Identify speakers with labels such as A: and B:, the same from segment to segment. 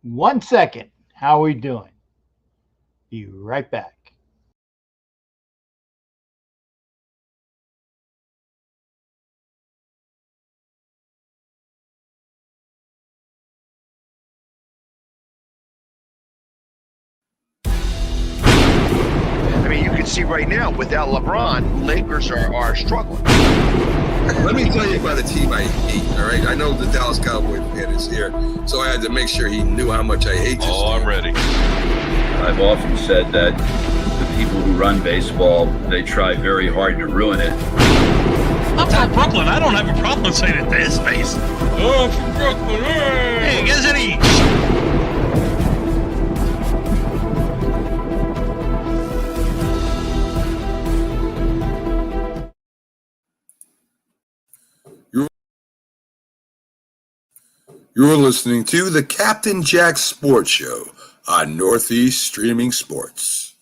A: 1 second. How are we doing? Be right back.
B: I mean, you can see right now without LeBron, Lakers are struggling.
C: Let me tell you about a team I hate. All right, I know the Dallas Cowboy fan is here, so I had to make sure he knew how much I hate this team.
D: I'm ready.
E: I've often said that the people who run baseball, they try very hard to ruin it.
D: I'm from Brooklyn. I don't have a problem saying it to his face. Oh, I'm from Brooklyn. Hey, guys, any?
C: You're listening to the Captain Jack Sports Show on Northeast Streaming Sports.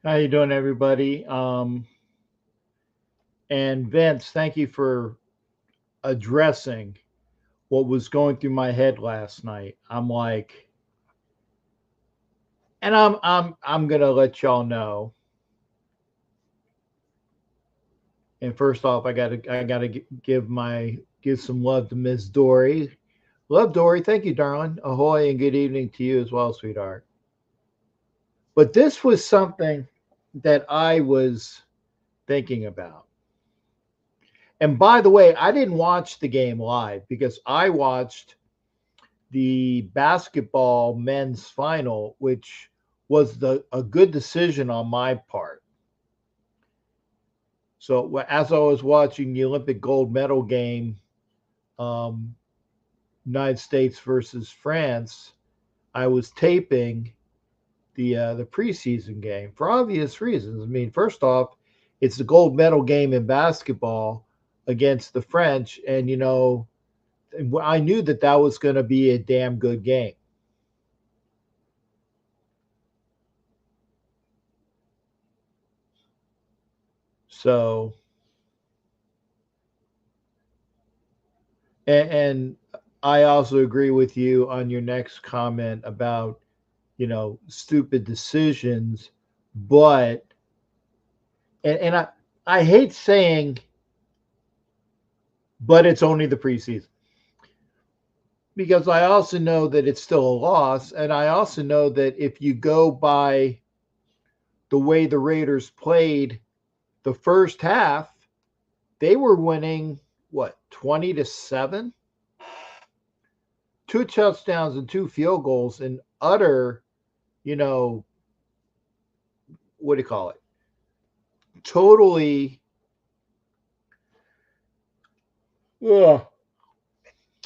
A: How you doing, everybody? And Vince, thank you for addressing what was going through my head last night. I'm like, and I'm gonna let y'all know. And first off, I gotta give some love to Miss Dory. Love Dory, thank you, darling. Ahoy, and good evening to you as well, sweetheart. But this was something that I was thinking about. And by the way, I didn't watch the game live because I watched the basketball men's final, which was a good decision on my part. So as I was watching the Olympic gold medal game, um, United States versus France, I was taping the preseason game for obvious reasons. I mean, first off, it's the gold medal game in basketball against the French, and I knew that that was going to be a damn good game. So, and I also agree with you on your next comment about, stupid decisions, but and I hate saying, but it's only the preseason, because I also know that it's still a loss, and I also know that if you go by the way the Raiders played the first half, they were winning what, 20-7, two touchdowns and two field goals, and utter, what do you call it? Totally. Ugh.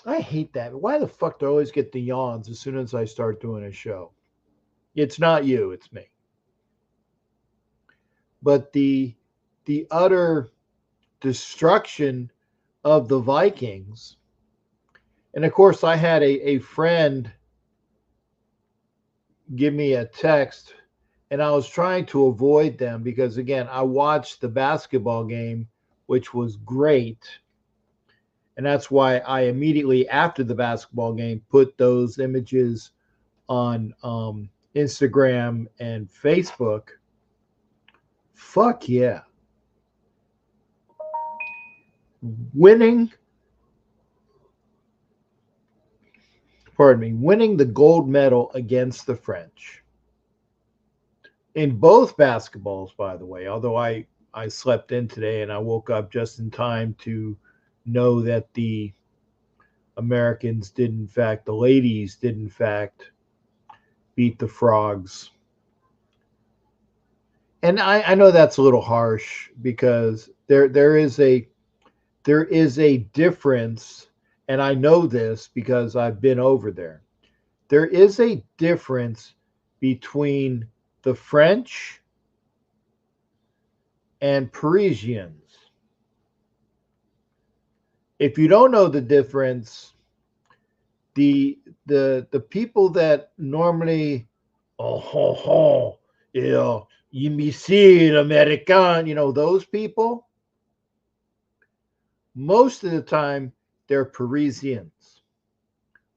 A: I hate that. Why the fuck do I always get the yawns as soon as I start doing a show? It's not you, it's me. But the utter destruction of the Vikings. And of course, I had a friend give me a text, and I was trying to avoid them because, again, I watched the basketball game, which was great. And that's why I immediately after the basketball game put those images on Instagram and Facebook. Fuck yeah. Winning the gold medal against the French. In both basketballs, by the way, although I slept in today and I woke up just in time to know that the Americans did, in fact, the ladies did, in fact, beat the Frogs. And I know that's a little harsh because there is a difference, and I know this because I've been over there. There is a difference between the French and Parisians. If you don't know the difference, the people that normally, monsieur American, those people, most of the time they're Parisians,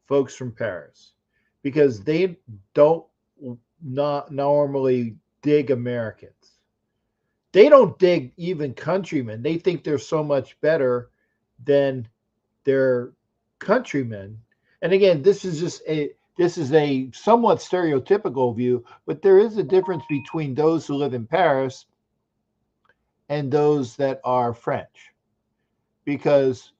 A: folks from Paris, because they don't not normally dig Americans. They don't dig even countrymen. They think they're so much better than their countrymen. And again, this is a somewhat stereotypical view, but there is a difference between those who live in Paris and those that are French. Because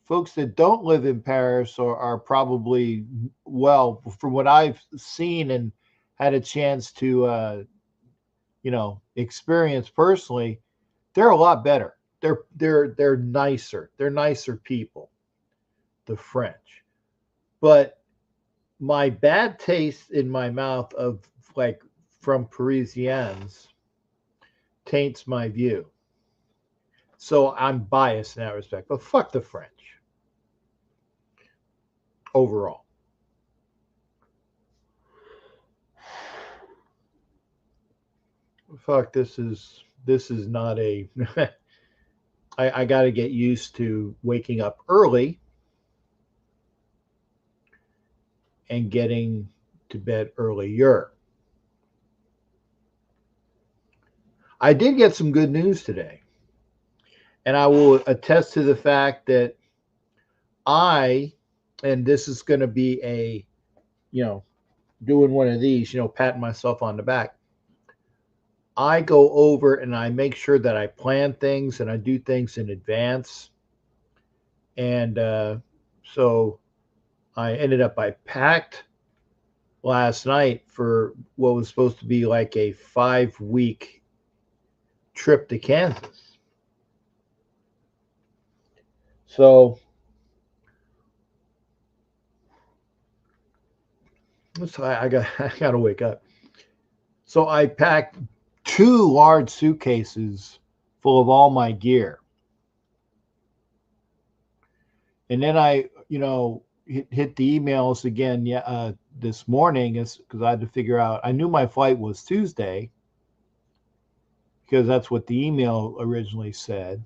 A: folks that don't live in Paris are probably, well, from what I've seen and had a chance to, experience personally, they're a lot better. They're nicer. They're nicer people, the French. But my bad taste in my mouth of from Parisians taints my view. So I'm biased in that respect. But fuck the French. Overall. Fuck, this is not a I got to get used to waking up early and getting to bed earlier. I did get some good news today. And I will attest to the fact that and this is going to be a, doing one of these, patting myself on the back. I go over and I make sure that I plan things and I do things in advance. And so I packed last night for what was supposed to be like a 5-week trip to Kansas. So I got to wake up. So I packed 2 large suitcases full of all my gear. And then I, hit the emails again this morning because I had to figure out, I knew my flight was Tuesday because that's what the email originally said.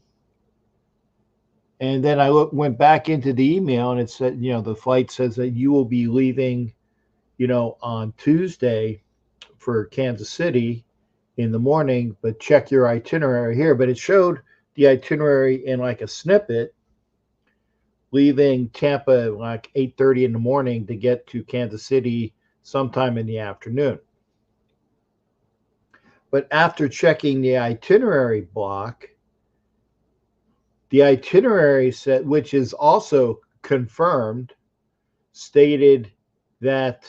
A: And then I went back into the email, and it said, the flight says that you will be leaving, on Tuesday for Kansas City in the morning, but check your itinerary here. But it showed the itinerary in like a snippet, leaving Tampa like 8:30 in the morning to get to Kansas City sometime in the afternoon. But after checking the itinerary block, the itinerary set, which is also confirmed, stated that,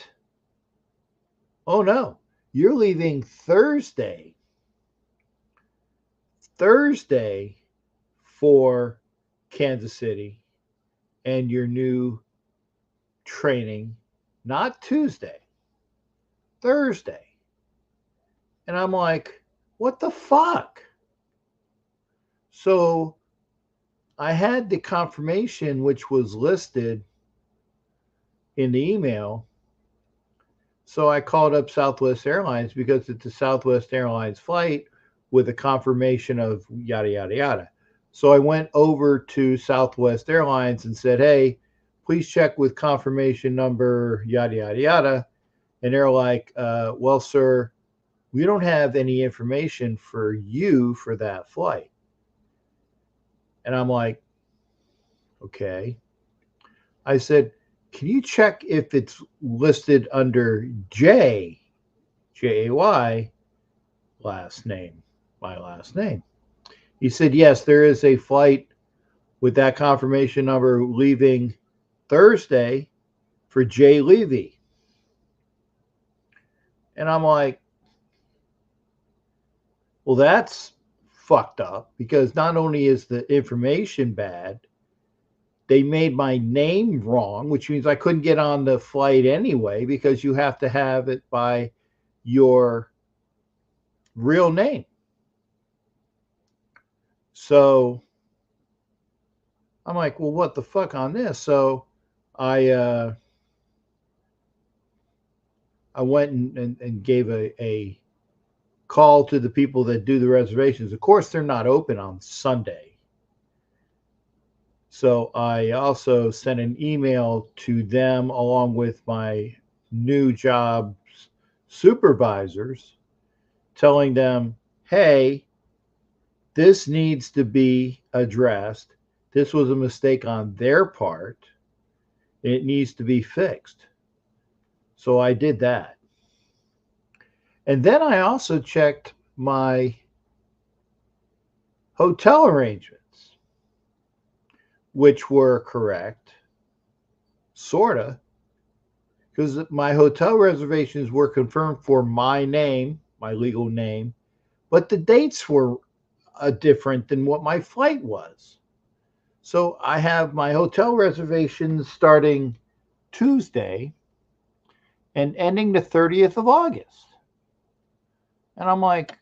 A: oh no, you're leaving Thursday for Kansas City and your new training, not Tuesday, Thursday. And I'm like, what the fuck? So I had the confirmation, which was listed in the email. So I called up Southwest Airlines because it's a Southwest Airlines flight with a confirmation of yada, yada, yada. So I went over to Southwest Airlines and said, hey, please check with confirmation number, yada, yada, yada. And they're like, well, sir, we don't have any information for you for that flight. And I'm like, okay. I said, can you check if it's listed under J-A-Y, last name, my last name? He said, yes, there is a flight with that confirmation number leaving Thursday for Jay Levy. And I'm like, well, that's fucked up, because not only is the information bad, they made my name wrong, which means I couldn't get on the flight anyway, because you have to have it by your real name. So I'm like, well, what the fuck on this? So I went and gave a call to the people that do the reservations. Of course, they're not open on Sunday. So I also sent an email to them along with my new job supervisors, telling them, hey, this needs to be addressed. This was a mistake on their part. It needs to be fixed. So I did that. And then I also checked my hotel arrangements, which were correct, sort of, because my hotel reservations were confirmed for my name, my legal name, but the dates were different than what my flight was. So I have my hotel reservations starting Tuesday and ending the 30th of August. And I'm like,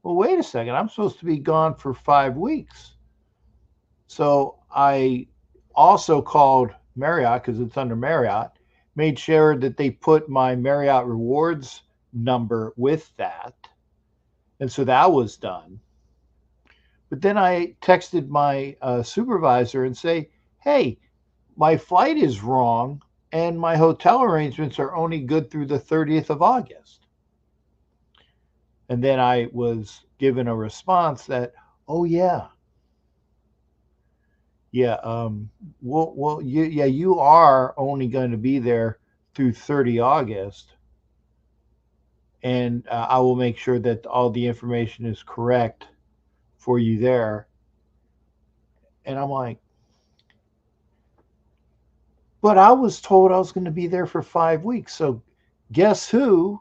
A: well, wait a second. I'm supposed to be gone for 5 weeks. So I also called Marriott, because it's under Marriott, made sure that they put my Marriott Rewards number with that. And so that was done. But then I texted my supervisor and say, hey, my flight is wrong and my hotel arrangements are only good through the 30th of August. And then I was given a response that, oh, yeah. Yeah, you are only going to be there through 30 August. And I will make sure that all the information is correct for you there. And I'm like, but I was told I was going to be there for 5 weeks. So guess who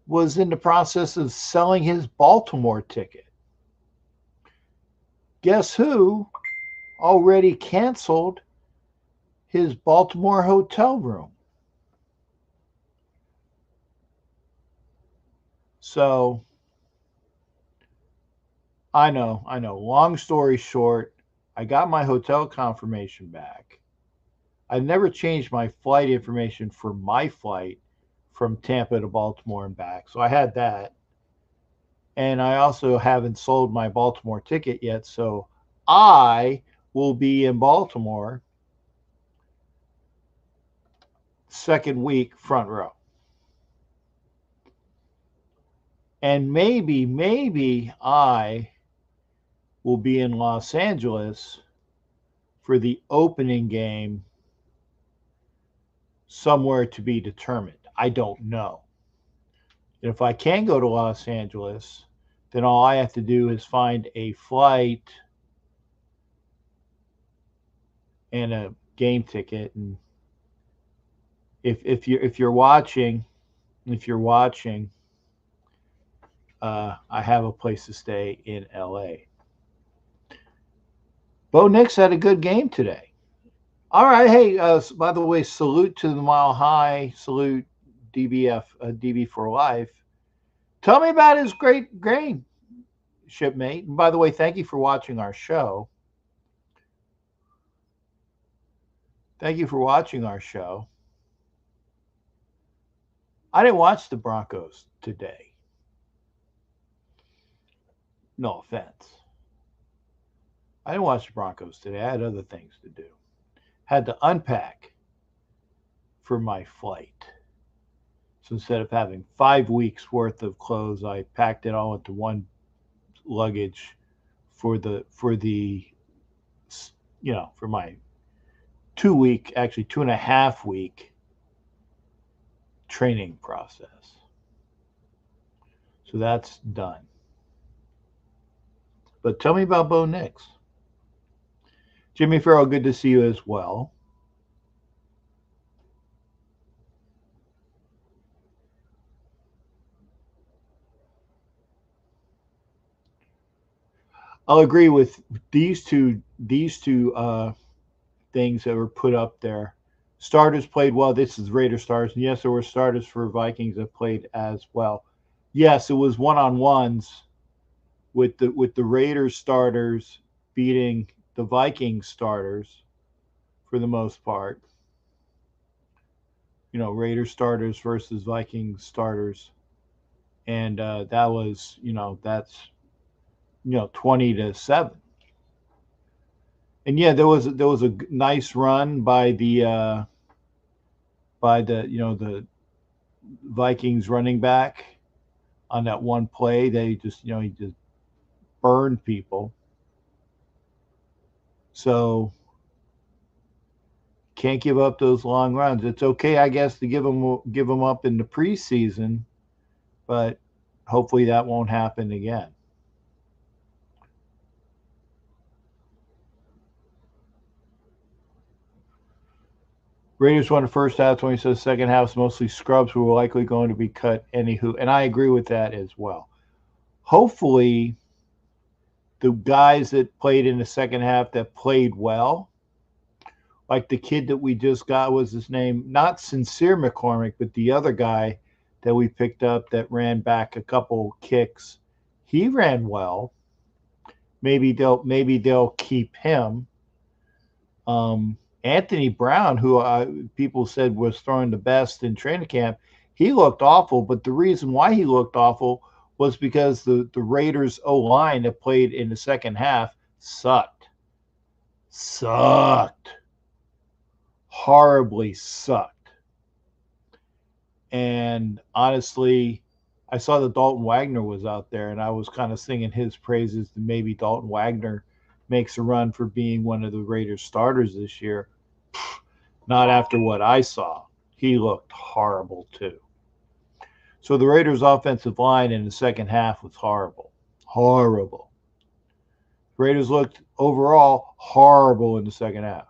A: was in the process of selling his Baltimore ticket? Guess who already canceled his Baltimore hotel room? So I know. Long story short, I got my hotel confirmation back. I've never changed my flight information for my flight from Tampa to Baltimore and back. So I had that. And I also haven't sold my Baltimore ticket yet. So I will be in Baltimore second week, front row. And maybe I will be in Los Angeles for the opening game, somewhere to be determined. I don't know. And if I can go to Los Angeles, then all I have to do is find a flight and a game ticket. And if you're watching, I have a place to stay in LA. Bo Nix had a good game today. All right. Hey, by the way, salute to the Mile High. Salute DBF, DB for life. Tell me about his great grain, shipmate. And by the way, thank you for watching our show. I didn't watch the Broncos today. No offense. I didn't watch the Broncos today. I had other things to do. Had to unpack for my flight. So instead of having 5 weeks worth of clothes, I packed it all into one luggage for my 2 week, actually 2.5 week training process. So that's done. But tell me about Bo Nix. Jimmy Farrell, good to see you as well. I'll agree with these two things that were put up there. Starters played well. This is Raiders starters. And yes, there were starters for Vikings that played as well. Yes, it was one-on-ones with the Raiders starters beating the Vikings starters for the most part. Raiders starters versus Vikings starters. And that was, that's 20-7. And yeah, there was a nice run by the the Vikings running back on that one play. They just he just burned people. So can't give up those long runs. It's okay, I guess, to give them up in the preseason, but hopefully that won't happen again. Raiders won the first half, 20 says second half is mostly scrubs who are likely going to be cut anywho. And I agree with that as well. Hopefully, the guys that played in the second half that played well, like the kid that we just got, was his name, not Sincere McCormick, but the other guy that we picked up that ran back a couple kicks. He ran well. Maybe they'll keep him. Anthony Brown, who people said was throwing the best in training camp, he looked awful. But the reason why he looked awful was because the Raiders O-line that played in the second half sucked. Horribly sucked. And honestly, I saw that Dalton Wagner was out there, and I was kind of singing his praises that maybe Dalton Wagner makes a run for being one of the Raiders starters this year. Not after what I saw. He looked horrible too. So the Raiders offensive line in the second half was horrible. Horrible. Raiders looked overall horrible in the second half.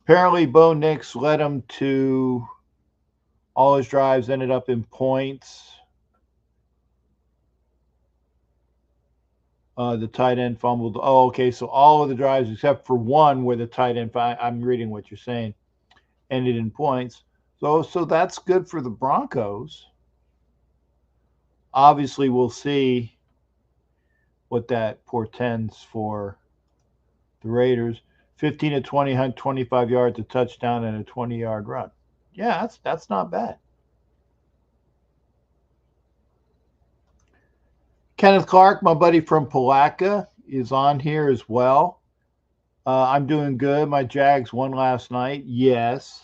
A: Apparently Bo Nix led him to all his drives ended up in points. The tight end fumbled. Oh, okay. So all of the drives except for one where the tight end, I'm reading what you're saying, ended in points. So that's good for the Broncos. Obviously, we'll see what that portends for the Raiders. 15 to 20, 125 yards, a touchdown, and a 20-yard run. Yeah, that's not bad. Kenneth Clark, my buddy from Palatka, is on here as well. I'm doing good. My Jags won last night. Yes.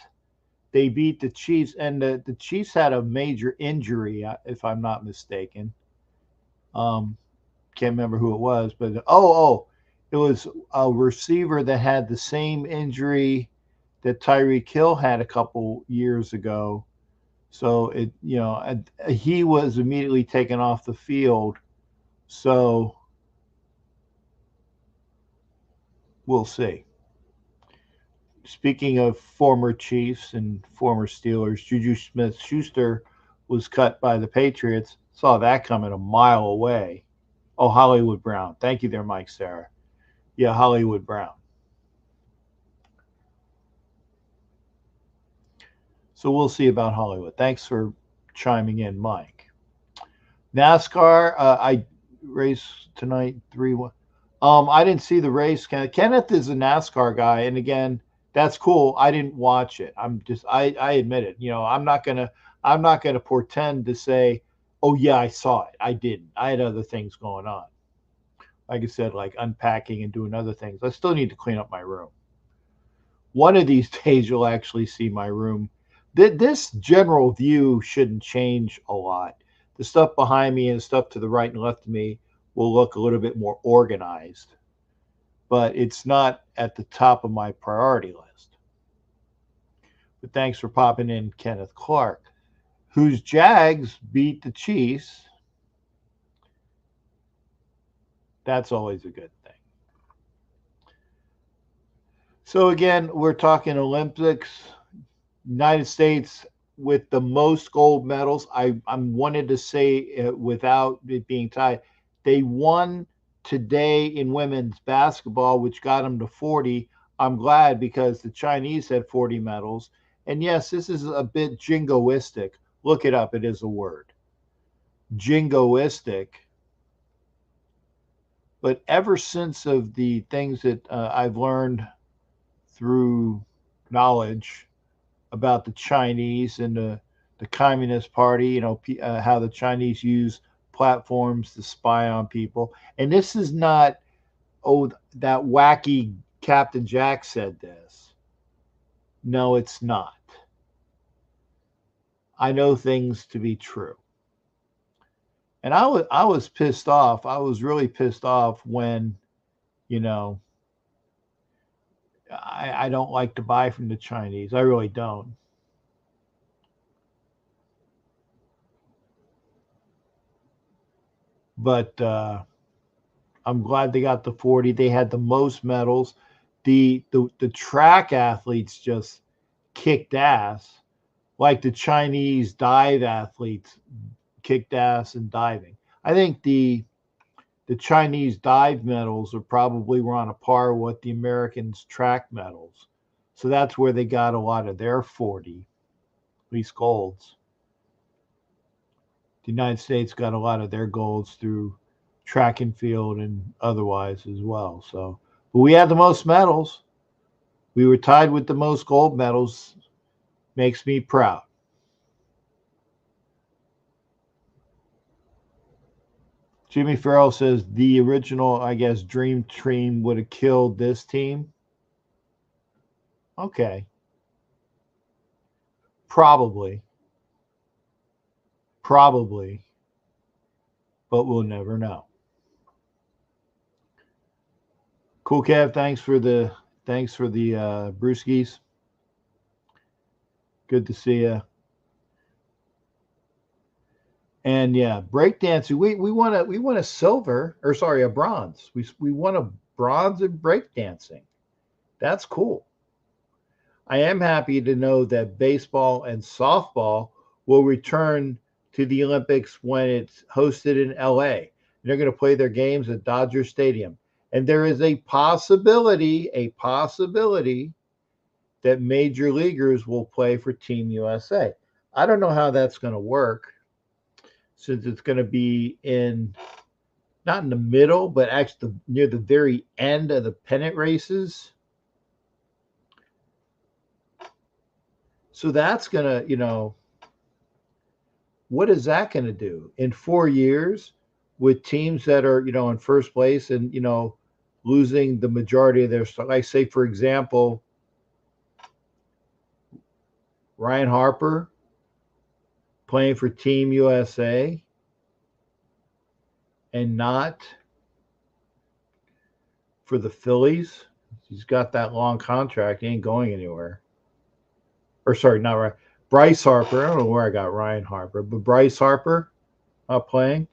A: They beat the Chiefs, and the Chiefs had a major injury, if I'm not mistaken. Can't remember who it was, but it was a receiver that had the same injury that Tyreek Hill had a couple years ago. So he was immediately taken off the field. So we'll see. Speaking of former Chiefs and former Steelers, Juju Smith-Schuster was cut by the Patriots. Saw that coming a mile away. Oh, Hollywood Brown. Thank you there, Mike Sarah. Yeah, Hollywood Brown. So we'll see about Hollywood. Thanks for chiming in, Mike. NASCAR, I raced tonight 3-1. I didn't see the race. Kenneth is a NASCAR guy, and again, that's cool. I didn't watch it. I admit it. I'm not gonna pretend to say, oh yeah, I saw it. I didn't. I had other things going on. Like I said, like unpacking and doing other things. I still need to clean up my room. One of these days you'll actually see my room. This general view shouldn't change a lot. The stuff behind me and stuff to the right and left of me will look a little bit more organized, but it's not at the top of my priority list. But thanks for popping in, Kenneth Clark, whose Jags beat the Chiefs. That's always a good thing. So again, we're talking Olympics. United States with the most gold medals. I wanted to say without it being tied, they won today in women's basketball, which got them to 40. I'm glad because the Chinese had 40 medals. And yes, this is a bit jingoistic. Look it up. It is a word. Jingoistic. But ever since of the things that I've learned through knowledge about the Chinese and the Communist Party, how the Chinese use platforms to spy on people. And this is not, that wacky Captain Jack said this. No, it's not. I know things to be true. And I was pissed off. I was really pissed off when, I don't like to buy from the Chinese. I really don't. But I'm glad they got the 40. They had the most medals. The track athletes just kicked ass, like the Chinese dive athletes kicked ass in diving. I think the Chinese dive medals were on a par with the Americans' track medals. So that's where they got a lot of their 40, at least golds. The United States got a lot of their golds through track and field and otherwise as well. So, but we had the most medals. We were tied with the most gold medals. Makes me proud. Jimmy Farrell says the original, I guess, Dream Team would have killed this team. Okay. Probably. But we'll never know. Cool, Kev. Thanks for the brewskis. Good to see you. And yeah, breakdancing. We won a silver, or sorry, a bronze. We won a bronze in breakdancing. That's cool. I am happy to know that baseball and softball will return to the Olympics when it's hosted in LA. They're going to play their games at Dodger Stadium. And there is a possibility that major leaguers will play for Team USA. I don't know how that's going to work, since it's going to be not in the middle, but actually near the very end of the pennant races. So that's going to, what is that going to do? In 4 years, with teams that are, in first place and, losing the majority of their stuff. Like, say, for example, Ryan Harper playing for Team USA and not for the Phillies. He's got that long contract. He ain't going anywhere. Or sorry, not right. Bryce Harper. I don't know where I got Ryan Harper, but Bryce Harper not playing.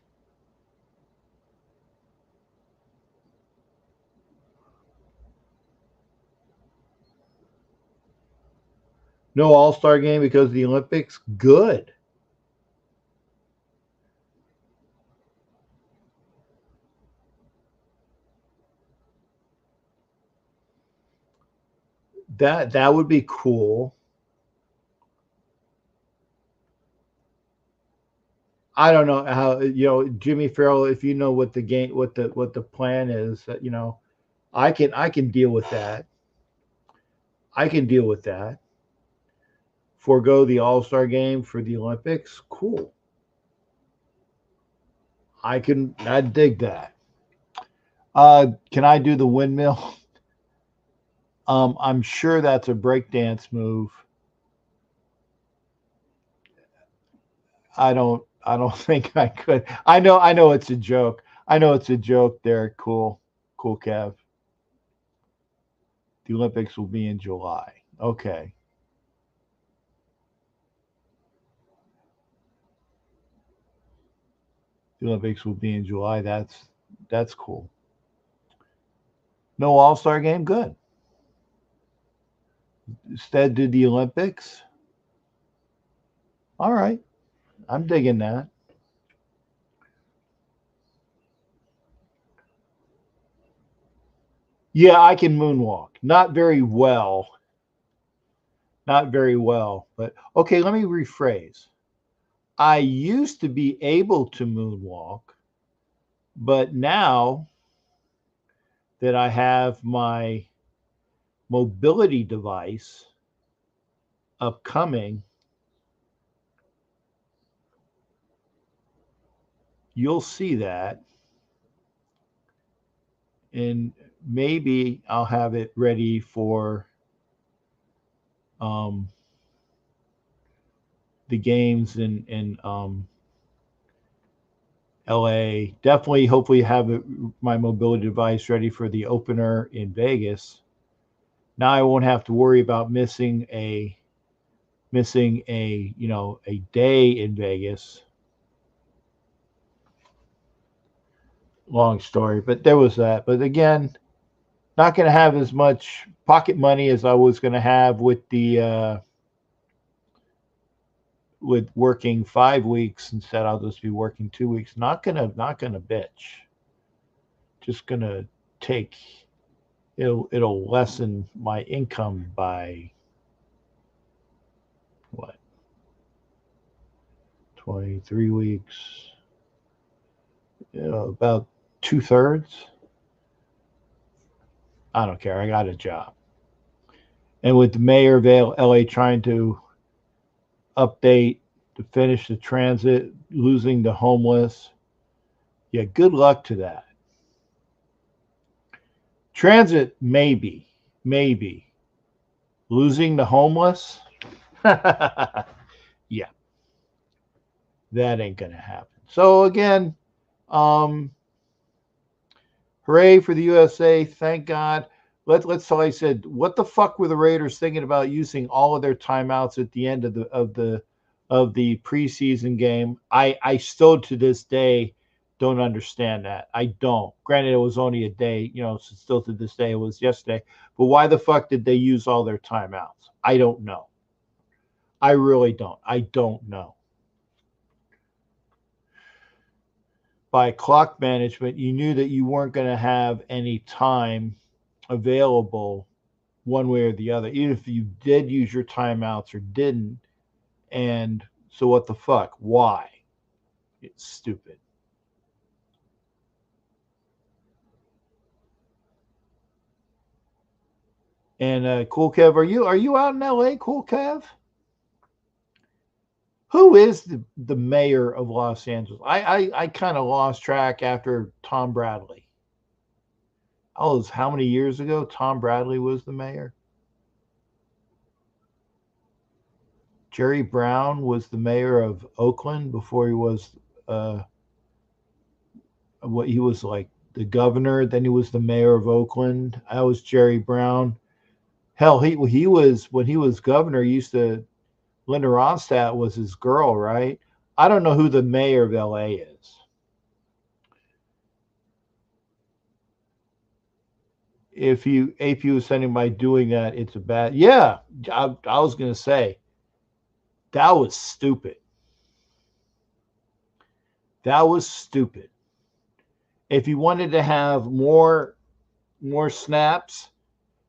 A: No All-Star game because of the Olympics. Good. That would be cool. I don't know how, Jimmy Farrell, if you know what the game, what the plan is, I can deal with that. I can deal with that. Forego the All-Star game for the Olympics. Cool. I dig that. Can I do the windmill? I'm sure that's a breakdance move. I don't think I could. I know it's a joke. I know it's a joke there. Cool, Kev. The Olympics will be in July. Okay. The Olympics will be in July. That's cool. No All-Star game? Good. Instead, do the Olympics? All right. I'm digging that. Yeah, I can moonwalk. Not very well. But okay, let me rephrase. I used to be able to moonwalk, but now that I have my mobility device upcoming, you'll see that. And maybe I'll have it ready for the games in LA. Definitely, hopefully, have my mobility device ready for the opener in Vegas. Now I won't have to worry about missing a day in Vegas. Long story, but there was that. But again, not going to have as much pocket money as I was going to have with the with working 5 weeks. Instead, I'll just be working 2 weeks. Not gonna bitch. Just gonna take. It'll lessen my income by what? 23 weeks. About 2/3. I don't care. I got a job. And with the mayor of LA trying to update to finish the transit, losing the homeless, yeah, good luck to that. Transit, maybe. Losing the homeless, yeah, that ain't gonna happen. So again, hooray for the USA! Thank God. Let's. So I said, what the fuck were the Raiders thinking about using all of their timeouts at the end of the preseason game? I still to this day don't understand that. I don't. Granted, it was only a day. So still to this day, it was yesterday. But why the fuck did they use all their timeouts? I don't know. I really don't. I don't know. By clock management, you knew that you weren't going to have any time available one way or the other, even if you did use your timeouts or didn't. And so what the fuck? Why? It's stupid. And Cool Kev, are you out in LA, Cool Kev? Who is the mayor of Los Angeles? I kind of lost track after Tom Bradley. Oh, it was how many years ago Tom Bradley was the mayor? Jerry Brown was the mayor of Oakland before he was what he was like the governor. Then he was the mayor of Oakland. That was Jerry Brown. Hell, he was when he was governor. He used to Linda Ronstadt was his girl, right? I don't know who the mayor of LA is. If AP was sending by doing that, it's a bad. Yeah, I was gonna say that was stupid. That was stupid. If you wanted to have more snaps,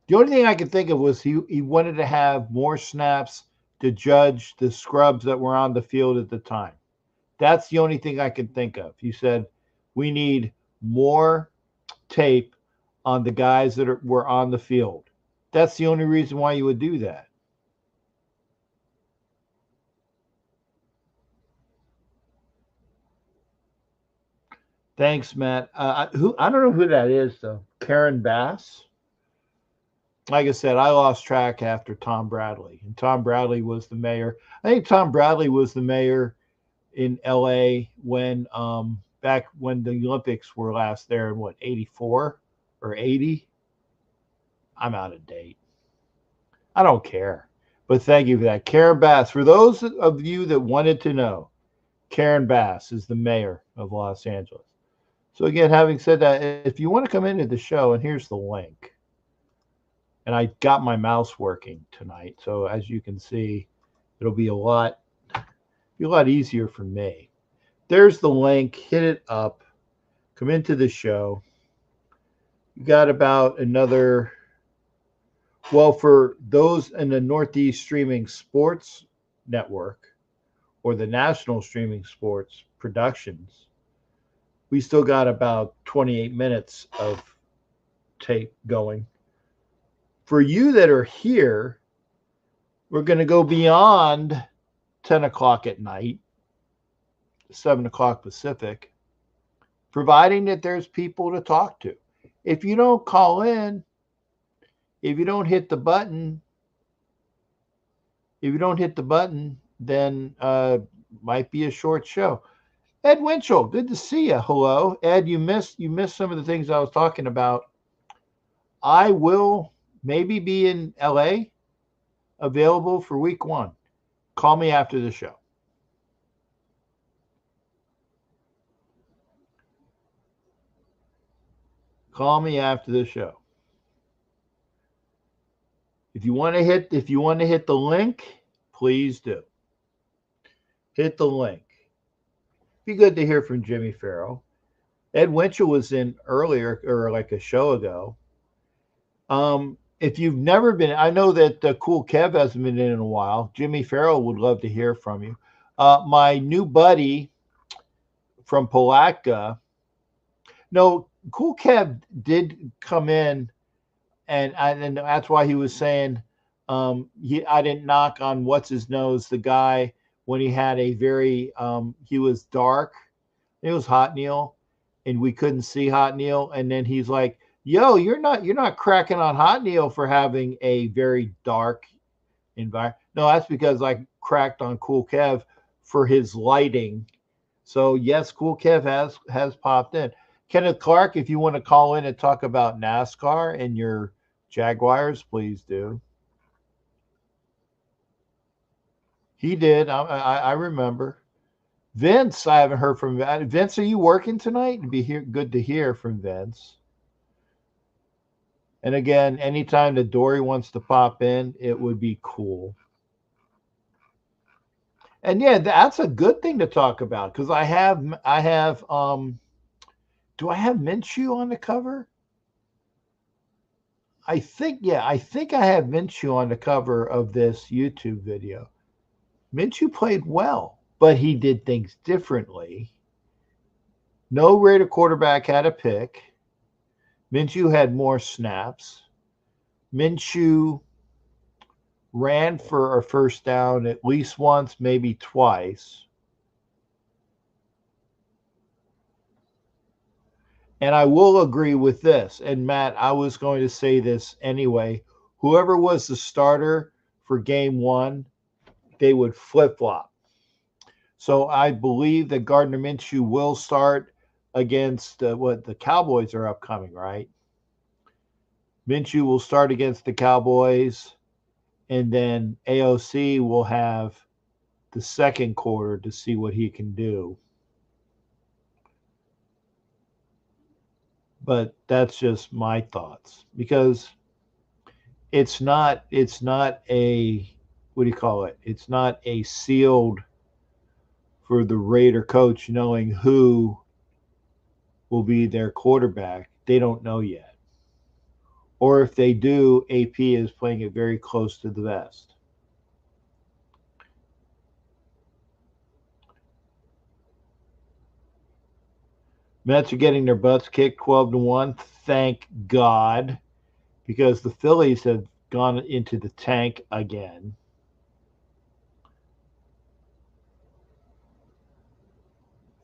A: the only thing I could think of was he wanted to have more snaps to judge the scrubs that were on the field at the time. That's the only thing I could think of. He said, we need more tape on the guys that were on the field. That's the only reason why you would do that. Thanks, Matt. I don't know who that is, though. Karen Bass? Like I said, I lost track after Tom Bradley. And Tom Bradley was the mayor. I think Tom Bradley was the mayor in LA when back when the Olympics were last there in what, 84 or 80? I'm out of date. I don't care. But thank you for that. Karen Bass. For those of you that wanted to know, Karen Bass is the mayor of Los Angeles. So again, having said that, if you want to come into the show, and here's the link. And I got my mouse working tonight. So as you can see, it'll be a lot easier for me. There's the link. Hit it up. Come into the show. You got about another, well, for those in the Northeast Streaming Sports Network or the National Streaming Sports Productions, we still got about 28 minutes of tape going. For you that are here, we're going to go beyond 10 o'clock at night, 7 o'clock Pacific, providing that there's people to talk to. If you don't call in, if you don't hit the button, then might be a short show. Ed Winchell, good to see you. Hello. Ed, you missed some of the things I was talking about. I will maybe be in LA, available for week 1. Call me after the show. Call me after the show. If you want to hit the link, please do. Hit the link. Be good to hear from Jimmy Farrell. Ed Winchell was in earlier, or like a show ago. If you've never been, I know that Cool Kev hasn't been in a while. Jimmy Farrell would love to hear from you. My new buddy from Palatka. No, Cool Kev did come in, and that's why he was saying I didn't knock on what's his nose, the guy, when he had a very he was dark. It was Hot Neil, and we couldn't see Hot Neil, and then he's like, yo, you're not cracking on Hot Neil for having a very dark environment. No, that's because I cracked on Cool Kev for his lighting. So yes, Cool Kev has popped in. Kenneth Clark, if you want to call in and talk about NASCAR and your Jaguars, please do. He did. I remember. Vince, I haven't heard from Vince. Are you working tonight? It'd be good to hear from Vince. And again, anytime that Dory wants to pop in, it would be cool. And yeah, that's a good thing to talk about because I have do I have Minshew on the cover? I think I have Minshew on the cover of this YouTube video. Minshew played well, but he did things differently. No Raider quarterback had a pick. Minshew had more snaps. Minshew ran for a first down at least once, maybe twice. And I will agree with this. And Matt, I was going to say this anyway. Whoever was the starter for game one, they would flip-flop. So I believe that Gardner Minshew will start against what the Cowboys are upcoming, right? Minshew will start against the Cowboys, and then AOC will have the second quarter to see what he can do. But that's just my thoughts, because it's not a, what do you call it? It's not a sealed for the Raider coach knowing who will be their quarterback. They don't know yet. Or if they do, AP is playing it very close to the vest. Mets are getting their butts kicked 12-1. Thank God, because the Phillies have gone into the tank again.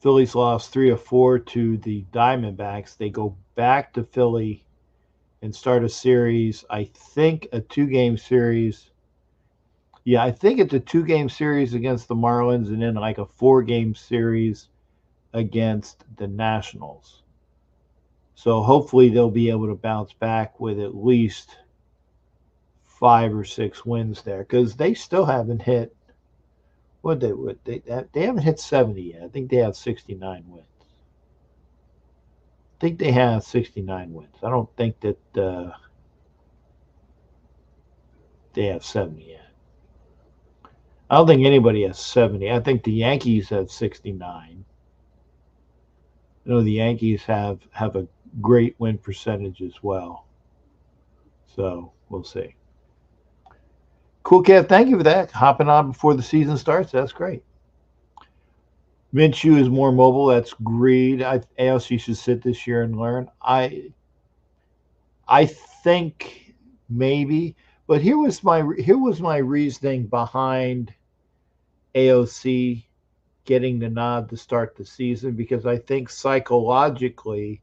A: Phillies lost 3 of 4 to the Diamondbacks. They go back to Philly and start a series, I think a 2-game series. Yeah, I think it's a 2-game series against the Marlins and then like a 4-game series against the Nationals. So hopefully they'll be able to bounce back with at least 5 or 6 wins there, because they still haven't hit they haven't hit 70 yet. I think they have 69 wins. I think they have 69 wins. I don't think that they have 70 yet. I don't think anybody has 70. I think the Yankees have 69. I know the Yankees have a great win percentage as well. So we'll see. Cool, Kev. Thank you for that. Hopping on before the season starts. That's great. Minshew is more mobile. That's greed. ALC should sit this year and learn. I think maybe, but here was my reasoning behind AOC getting the nod to start the season, because I think psychologically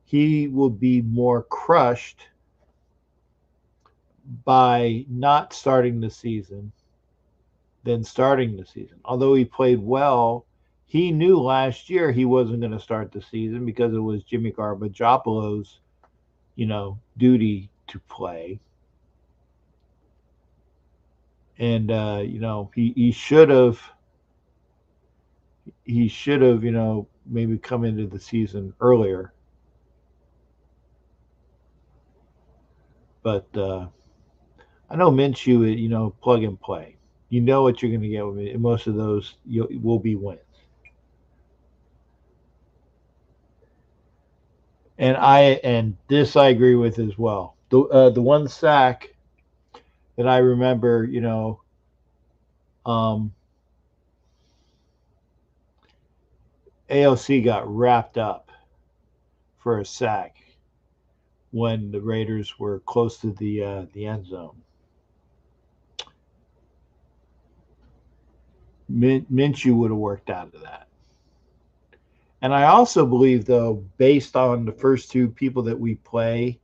A: he will be more crushed by not starting the season than starting the season. Although he played well, he knew last year he wasn't going to start the season because it was Jimmy Garbajopo's, duty to play. And he should have maybe come into the season earlier. But I know Minshew, plug and play. You know what you're going to get with me. Most of those will be wins. And this I agree with as well. The one sack that I remember, AOC got wrapped up for a sack when the Raiders were close to the end zone. Minshew would have worked out of that. And I also believe, though, based on the first two people that we play,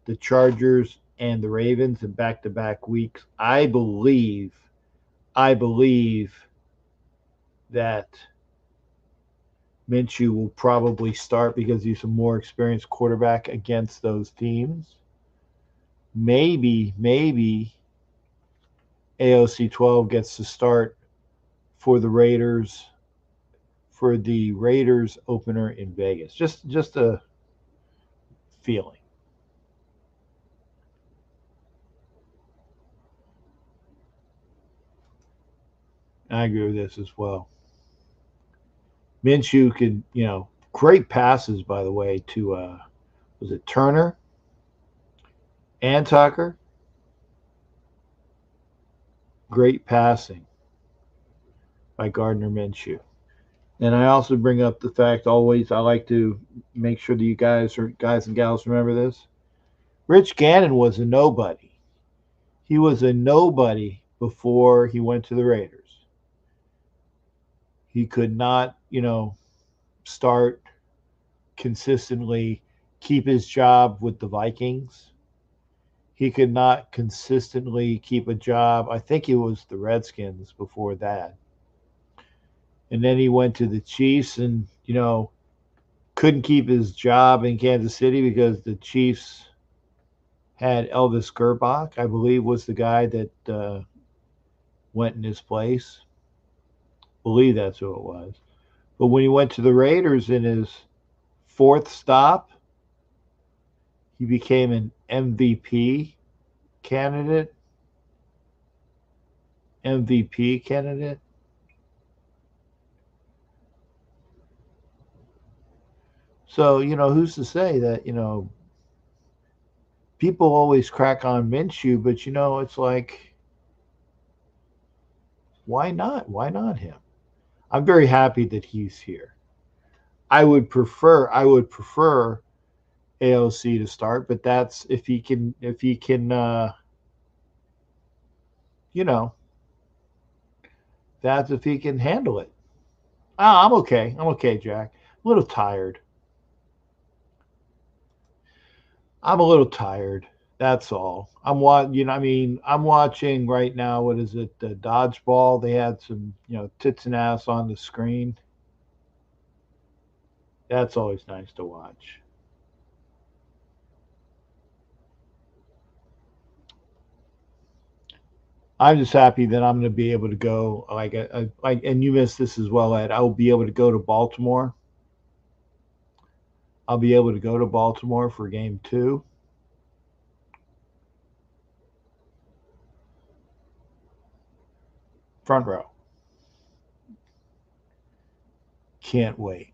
A: the Chargers and the Ravens in back-to-back weeks, I believe that Minshew will probably start because he's a more experienced quarterback against those teams. Maybe AOC 12 gets to start for the Raiders opener in Vegas. Just a feeling. I agree with this as well. Minshew could, great passes, by the way, to, was it Turner and Tucker? Great passing by Gardner Minshew. And I also bring up the fact, always, I like to make sure that you guys and gals remember this. Rich Gannon was a nobody. He was a nobody before he went to the Raiders. He could not, start consistently, keep his job with the Vikings. He could not consistently keep a job. I think it was the Redskins before that. And then he went to the Chiefs and, couldn't keep his job in Kansas City because the Chiefs had Elvis Gerbach, I believe, was the guy that went in his place. I believe that's who it was. But when he went to the Raiders in his fourth stop, he became an MVP candidate. MVP candidate. So, who's to say that, people always crack on Minshew, but, it's like, why not? Why not him? I'm very happy that he's here. I would prefer AOC to start, but that's if he can, that's if he can handle it. I'm okay. I'm okay, Jack. A little tired. I'm a little tired. That's all. I'm watching right now. What is it? The dodgeball. They had some, tits and ass on the screen. That's always nice to watch. I'm just happy that I'm going to be able to go. And you missed this as well, Ed. I will be able to go to Baltimore. I'll be able to go to Baltimore for game 2. Front row. Can't wait.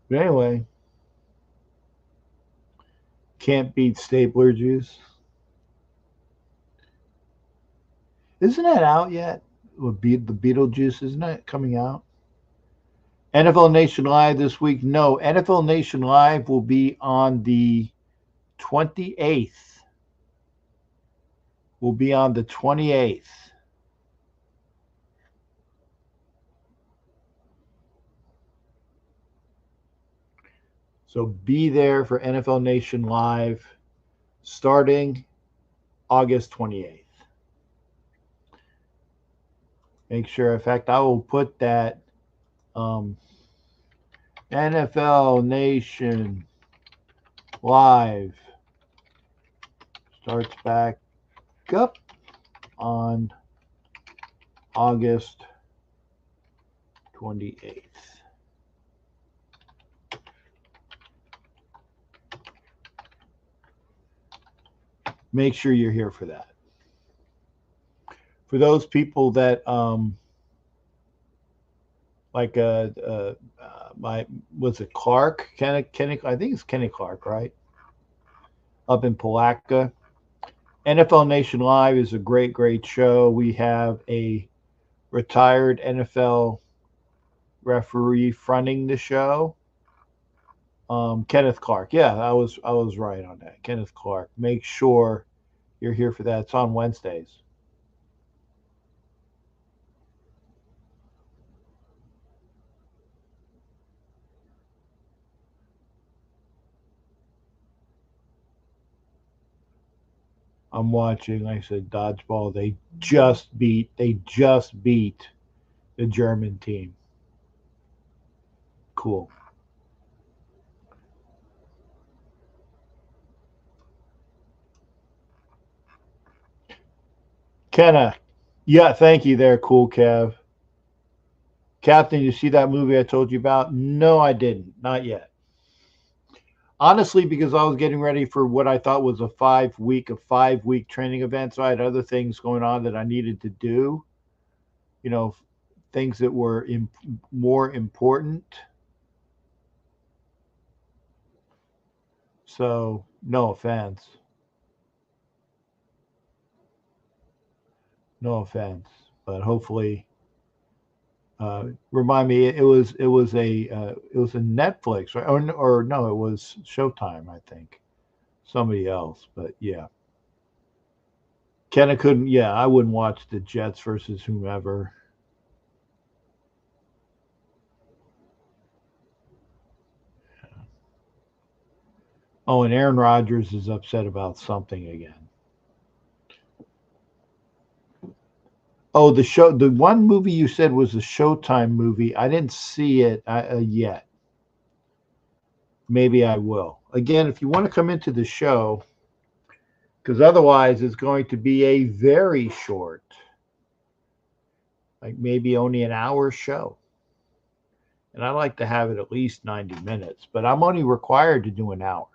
A: But anyway, can't beat stapler juice. Isn't that out yet? Would be the Beetlejuice, isn't that coming out? NFL Nation Live this week. No, NFL Nation Live will be on the 28th. Will be on the 28th. So be there for NFL Nation Live starting August 28th. Make sure, in fact, I will put that NFL Nation Live starts back up on August 28th. Make sure you're here for that. For those people that was it Clark? Kenny, I think it's Kenny Clark, right? Up in Palatka. NFL Nation Live is a great, great show. We have a retired NFL referee fronting the show. Kenneth Clark. Yeah, I was right on that. Kenneth Clark. Make sure you're here for that. It's on Wednesdays. I'm watching, like I said, dodgeball. They just beat the German team. Cool. Kenna, yeah, thank you there, Cool Kev. Captain, you see that movie I told you about? No, I didn't. Not yet. Honestly, because I was getting ready for what I thought was a 5-week training event. So I had other things going on that I needed to do, things that were more important. So no offense. No offense, but hopefully, remind me. It was a Netflix, right? Or no, it was Showtime, I think. somebody else. But yeah, Kenna couldn't. Yeah, I wouldn't watch the Jets versus whomever. Oh, and Aaron Rodgers is upset about something again. Oh, the one movie you said was a Showtime movie. I didn't see it yet. Maybe I will. Again, if you want to come into the show, because otherwise it's going to be a very short, like maybe only an hour show. And I like to have it at least 90 minutes, but I'm only required to do an hour.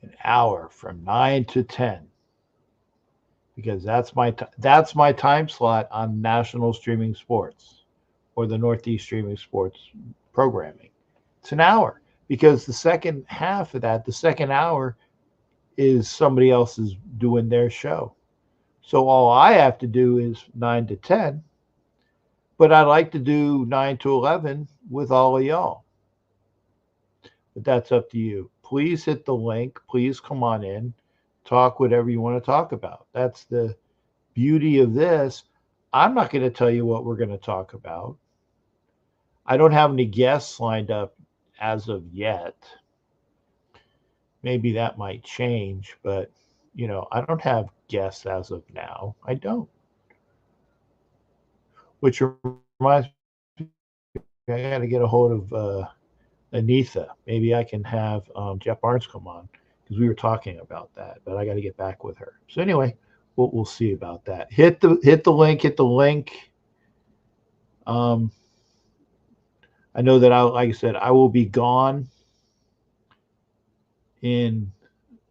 A: An hour from 9 to 10. Because that's my time slot on National Streaming Sports or the Northeast Streaming Sports programming. It's an hour because the second half of that, the second hour, is somebody else is doing their show. So all I have to do is 9 to 10, but I like to do 9 to 11 with all of y'all. But that's up to you. Please hit the link. Please come on in. Talk whatever you want to talk about. That's the beauty of this. I'm not going to tell you what we're going to talk about. I don't have any guests lined up as of yet. Maybe that might change, but I don't have guests as of now. I don't. Which reminds me, I got to get a hold of Anitha. Maybe I can have Jeff Barnes come on because we were talking about that, but I got to get back with her. So anyway, we'll see about that. Hit the link. I know that like I said, I will be gone in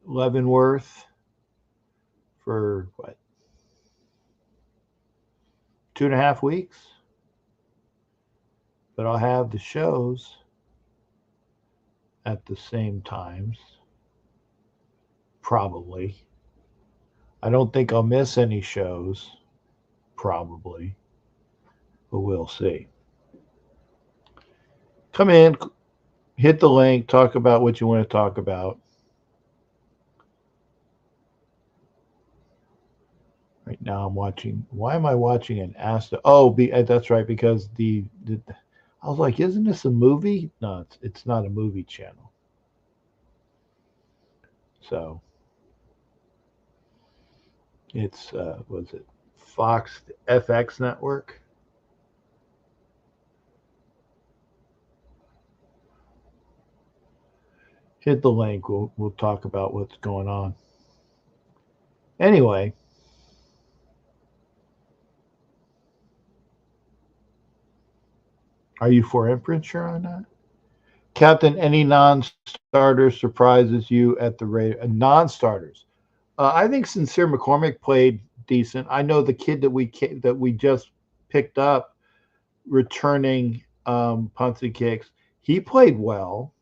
A: Leavenworth for 2.5 weeks, but I'll have the shows at the same times. Probably. I don't think I'll miss any shows. Probably. But we'll see. Come in, hit the link, talk about what you want to talk about. Right now I'm watching. Why am I watching an Asta? Oh, that's right, because I was like, isn't this a movie? No, it's not a movie channel. So it's was it Fox FX network? Hit the link. We'll talk about what's going on. Anyway, are you for Imprinture on that? Captain, any non-starter surprises you at the rate? Non-starters. I think Sincere McCormick played decent. I know the kid that we just picked up returning punts and kicks. He played well.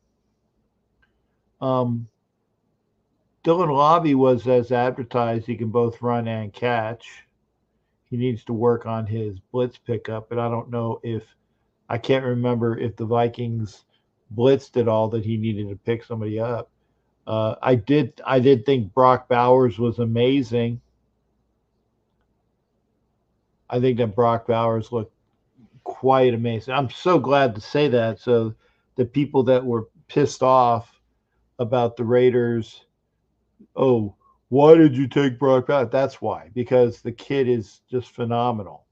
A: Dylan Lobby was as advertised. He can both run and catch. He needs to work on his blitz pickup, but I don't know I can't remember if the Vikings blitzed at all that he needed to pick somebody up. I did think Brock Bowers was amazing. I think that Brock Bowers looked quite amazing. I'm so glad to say that. So the people that were pissed off about the Raiders, oh, why did you take Brock Bowers? That's why, because the kid is just phenomenal.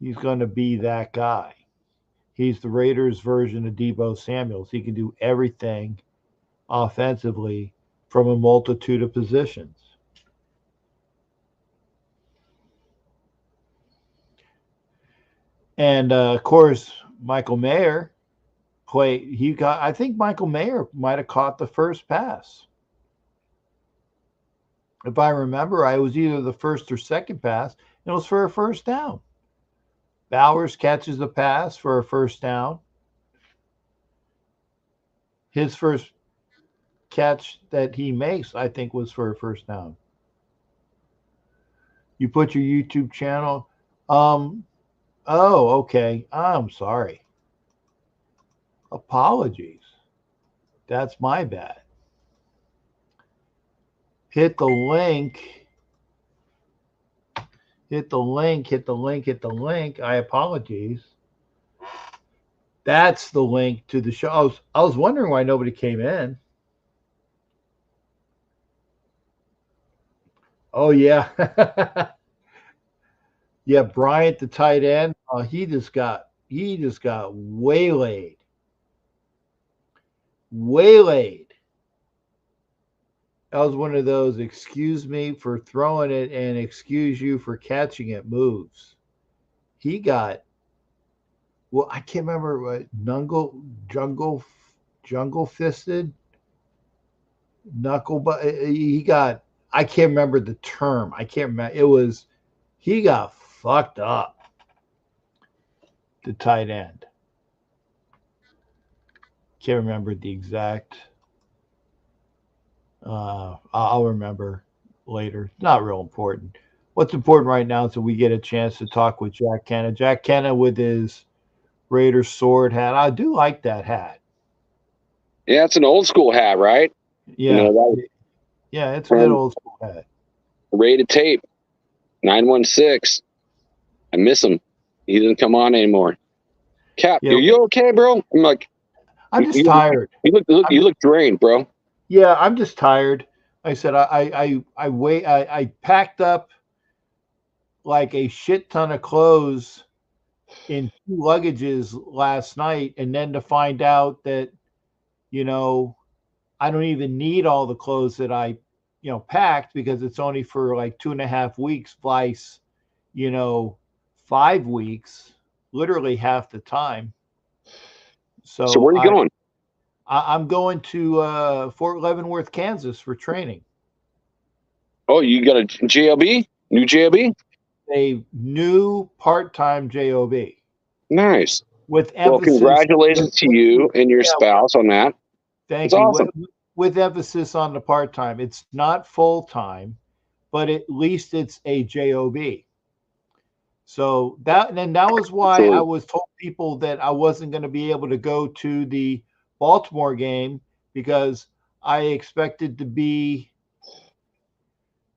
A: He's going to be that guy. He's the Raiders' version of Deebo Samuels. He can do everything offensively from a multitude of positions. And of course, Michael Mayer I think Michael Mayer might have caught the first pass. If I remember, it was either the first or second pass, and it was for a first down. Bowers catches the pass for a first down. His first catch that he makes, I think, was for a first down. You put your YouTube channel. Oh, okay. I'm sorry. Apologies. That's my bad. Hit the link. Hit the link. Hit the link. Hit the link. I apologize. That's the link to the show. I was wondering why nobody came in. Oh yeah. Yeah, Bryant, the tight end, he just got waylaid. Waylaid. That was one of those excuse me for throwing it and excuse you for catching it moves. He got, well, I can't remember what jungle fisted, knuckle, but he got, I can't remember the term. I can't remember. He got fucked up, the tight end. Can't remember the exact. I'll remember later. Not real important. What's important right now is that we get a chance to talk with Jack Kenna. Jack Kenna with his Raiders sword hat. I do like that hat.
F: Yeah, it's an old school hat, right?
A: Yeah. Yeah, it's a good old school hat.
F: Rated tape. 916. I miss him. He doesn't come on anymore. Cap,
A: Yeah.
F: are you okay, bro? I'm like,
A: I'm just tired.
F: You look drained, bro.
A: Yeah, I'm just tired. Like I said, I packed up like a shit ton of clothes in 2 luggages last night, and then to find out that, I don't even need all the clothes that I, packed, because it's only for like 2.5 weeks, vice, 5 weeks, literally half the time.
F: So where are you going?
A: I'm going to Fort Leavenworth, Kansas for training.
F: Oh, you got a JLB? New JLB?
A: A new part-time JOB.
F: Nice.
A: With
F: Well,
A: emphasis.
F: congratulations to you and your spouse on that.
A: Thank
F: That's
A: you.
F: awesome.
A: With emphasis on the part-time. It's not full-time, but at least it's a JOB. So that was why I was told people that I wasn't going to be able to go to the Baltimore game, because I expected to be,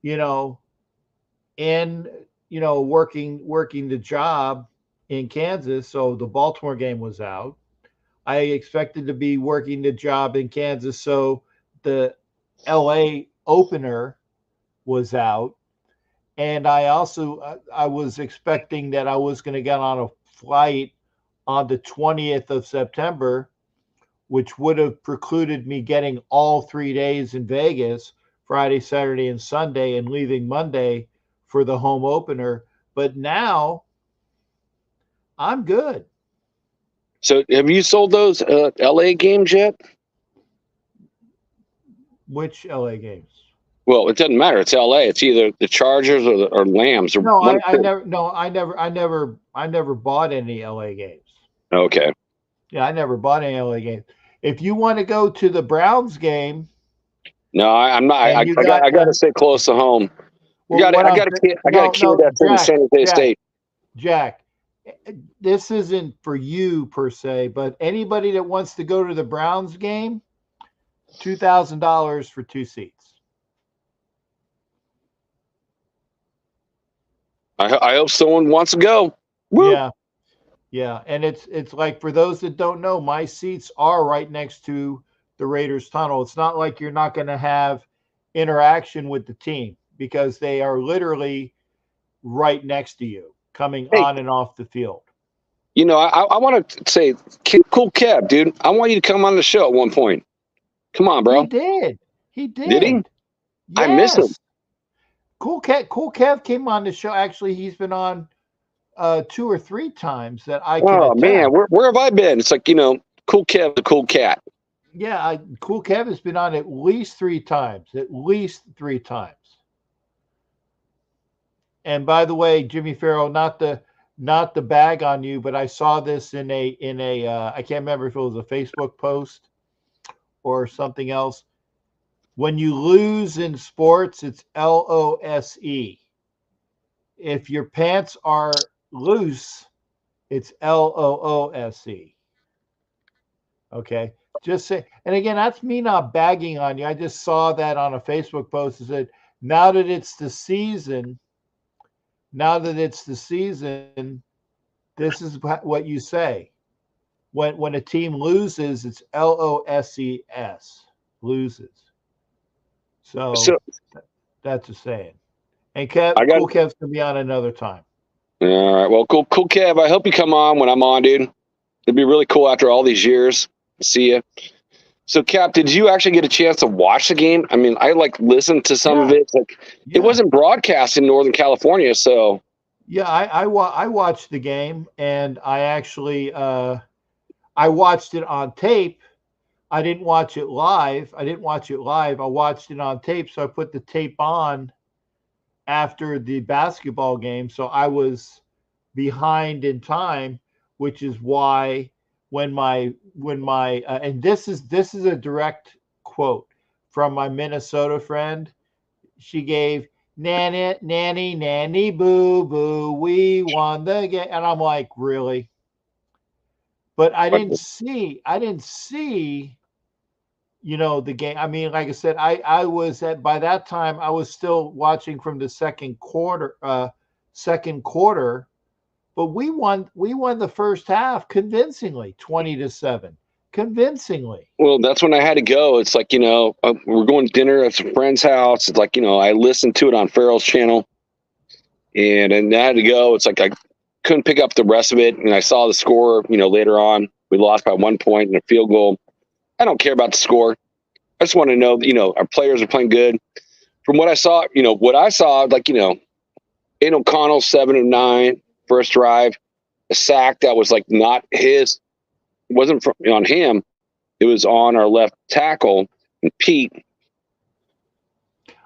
A: working the job in Kansas. So the Baltimore game was out. I expected to be working the job in Kansas. So the LA opener was out. And I was expecting that I was going to get on a flight on the 20th of September, which would have precluded me getting all 3 days in Vegas, Friday, Saturday, and Sunday, and leaving Monday for the home opener. But now I'm good.
F: So have you sold those LA games yet?
A: Which LA games?
F: Well, it doesn't matter. It's LA. It's either the Chargers or Lambs. Or
A: No, I never bought any LA games.
F: Okay.
A: Yeah, I never bought any LA games. If you want to go to the Browns game,
F: no, I'm not. I got to stay close to home.
A: Well,
F: I got a kid that's in San Jose State.
A: Jack, this isn't for you per se, but anybody that wants to go to the Browns game, $2,000 for 2 seats.
F: I hope someone wants to go. Woo.
A: Yeah, and it's like, for those that don't know, my seats are right next to the Raiders tunnel. It's not like you're not going to have interaction with the team, because they are literally right next to you, coming on and off the field.
F: I want to say, Cool Kev, dude, I want you to come on the show at one point. Come on, bro.
A: He did.
F: Did he?
A: Yes.
F: I miss him.
A: Cool Kev came on the show. Actually, he's been on 2 or 3 times that I can attest.
F: Man, where have I been? It's like, Cool Kev, the cool cat.
A: Yeah, Cool Kev has been on at least 3 times. And by the way, Jimmy Farrell, not the bag on you, but I saw this in a I can't remember if it was a Facebook post or something else. When you lose in sports, it's LOSE. If your pants are loose, it's LOOSE. Okay. Just say, and again, that's me not bagging on you. I just saw that on a Facebook post. It said, now that it's the season, this is what you say. When a team loses, it's LOSES, loses. So that's a saying. And Cool Kev's gonna be on another time.
F: All right. Well, cool, Kev. I hope you come on when I'm on, dude. It'd be really cool after all these years to see you. So, Cap, did you actually get a chance to watch the game? I mean, I listened to some of it. It wasn't broadcast in Northern California, so.
A: Yeah, I watched the game, and I actually I watched it on tape. I didn't watch it live. I watched it on tape, so I put the tape on after the basketball game. So I was behind in time, which is why when my and this is a direct quote from my Minnesota friend. She gave nanny boo boo, we won the game, and I'm like, really? But I didn't see the game. I mean, like I said, I was by that time I was still watching from the second quarter, but we won the first half convincingly, 20-7. Convincingly.
F: Well, that's when I had to go. It's like, we're going to dinner at some friend's house. It's like, I listened to it on Farrell's channel and I had to go. It's like I couldn't pick up the rest of it. And I saw the score, later on. We lost by 1 point and a field goal. I don't care about the score. I just want to know, our players are playing good. From what I saw, Aiden O'Connell, 7 of 9, first drive, a sack that was not his. It wasn't on him. It was on our left tackle, and Pete.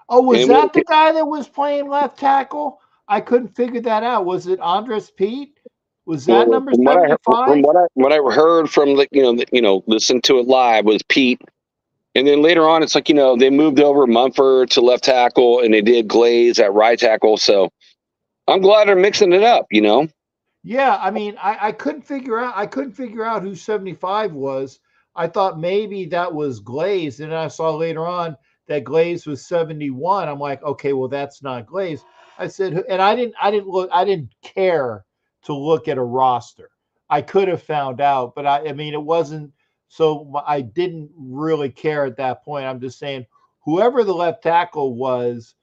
A: Oh, was that the guy that was playing left tackle? I couldn't figure that out. Was it Andres Pete? Was that number 75?
F: From what I heard from listen to it live was Pete. And then later on, it's they moved over Mumford to left tackle, and they did Glaze at right tackle. So I'm glad they're mixing it up,
A: Yeah, I mean, I couldn't figure out who 75 was. I thought maybe that was Glaze, and I saw later on that Glaze was 71. I'm like, okay, well, that's not Glaze. I said, and I didn't care to look at a roster. I could have found out, but I mean, it wasn't. So I didn't really care at that point. I'm just saying, whoever the left tackle was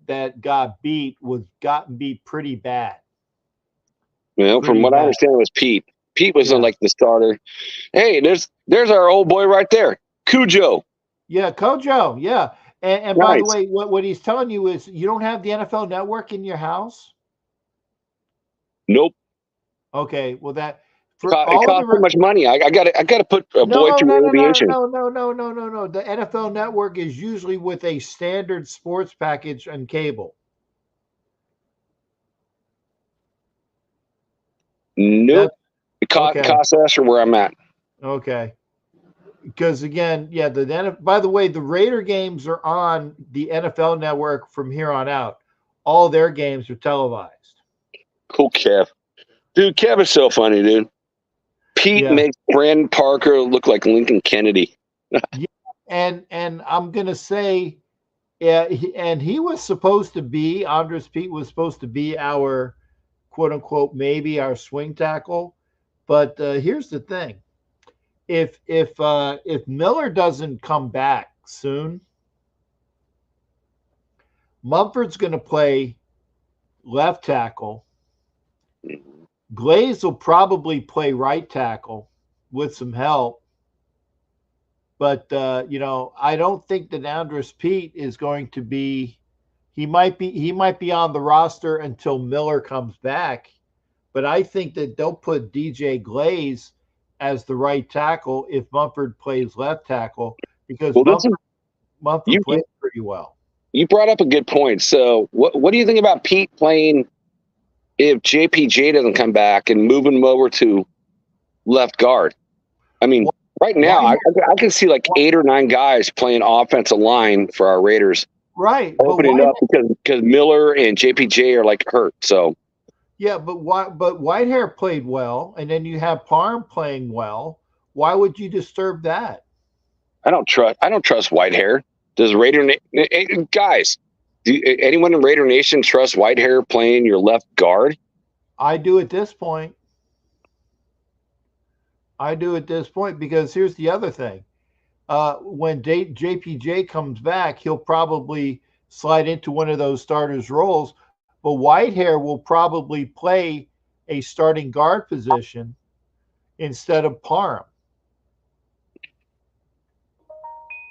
A: that got beat beat pretty bad.
F: From what I understand, it was Pete. Pete was the starter. Hey, there's our old boy right there, Cujo.
A: Yeah, Cujo. Yeah, and nice. By the way, what he's telling you is you don't have the NFL Network in your house.
F: Nope.
A: Okay, well it
F: costs too much money. I got to put a boy through aviation.
A: No. The NFL Network is usually with a standard sports package and cable.
F: Nope. It costs us or where I'm at.
A: Okay. Because again, by the way, the Raider games are on the NFL Network from here on out. All their games are televised.
F: Cool, Kev. Dude, Kev is so funny, dude. Pete makes Brandon Parker look like Lincoln Kennedy.
A: Yeah, and I'm gonna say, and he was supposed to be Andres Pete was supposed to be our quote unquote maybe our swing tackle, but here's the thing: if Miller doesn't come back soon, Mumford's gonna play left tackle. Glaze will probably play right tackle with some help. But, I don't think that Andres Pete is going to be – he might be on the roster until Miller comes back. But I think that they'll put DJ Glaze as the right tackle if Mumford plays left tackle because Mumford plays pretty well.
F: You brought up a good point. So what do you think about Pete playing – if JPJ doesn't come back and moving him over to left guard? I mean, right now, I can see 8 or 9 guys playing offensive line for our Raiders.
A: Right.
F: Opening up because Miller and JPJ are hurt. So.
A: Yeah, but Whitehair played well, and then you have Parham playing well. Why would you disturb that?
F: I don't trust Whitehair. Does guys? Do anyone in Raider Nation trust Whitehair playing your left guard?
A: I do at this point. Because here's the other thing. When JPJ comes back, he'll probably slide into one of those starters roles, but Whitehair will probably play a starting guard position instead of Parham.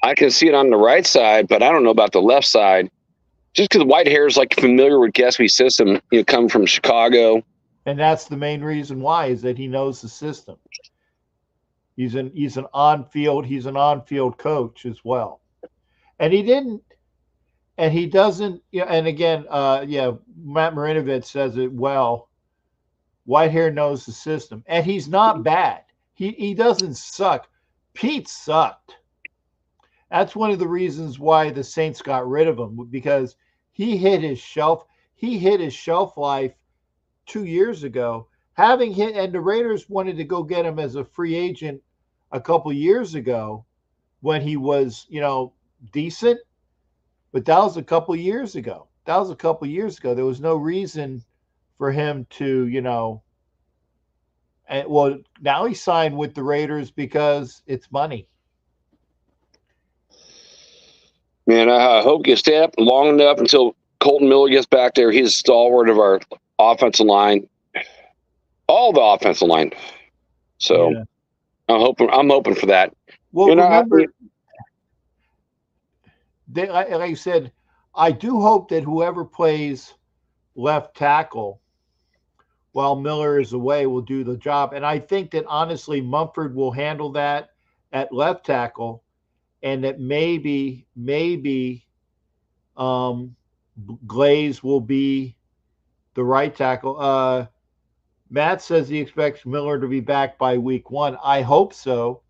F: I can see it on the right side, but I don't know about the left side. Just because Whitehair is like familiar with Gillespie's system, coming from Chicago.
A: And that's the main reason why, is that he knows the system. He's an on-field coach as well. And he doesn't, and again, Matt Marinovich says it well. Whitehair knows the system, and he's not bad. He doesn't suck. Pete sucked. That's one of the reasons why the Saints got rid of him, because he hit his shelf life 2 years ago. And the Raiders wanted to go get him as a free agent a couple years ago when he was, decent. But that was a couple years ago. There was no reason for him to, now he signed with the Raiders because it's money.
F: Man, I hope you stay up long enough until Colton Miller gets back there. He's a stalwart of our offensive line, all the offensive line. So yeah. I'm hoping for that.
A: Well, remember, like I said, I do hope that whoever plays left tackle while Miller is away will do the job. And I think that honestly, Mumford will handle that at left tackle, and that maybe Glaze will be the right tackle. Matt says he expects Miller to be back by week 1. I hope so.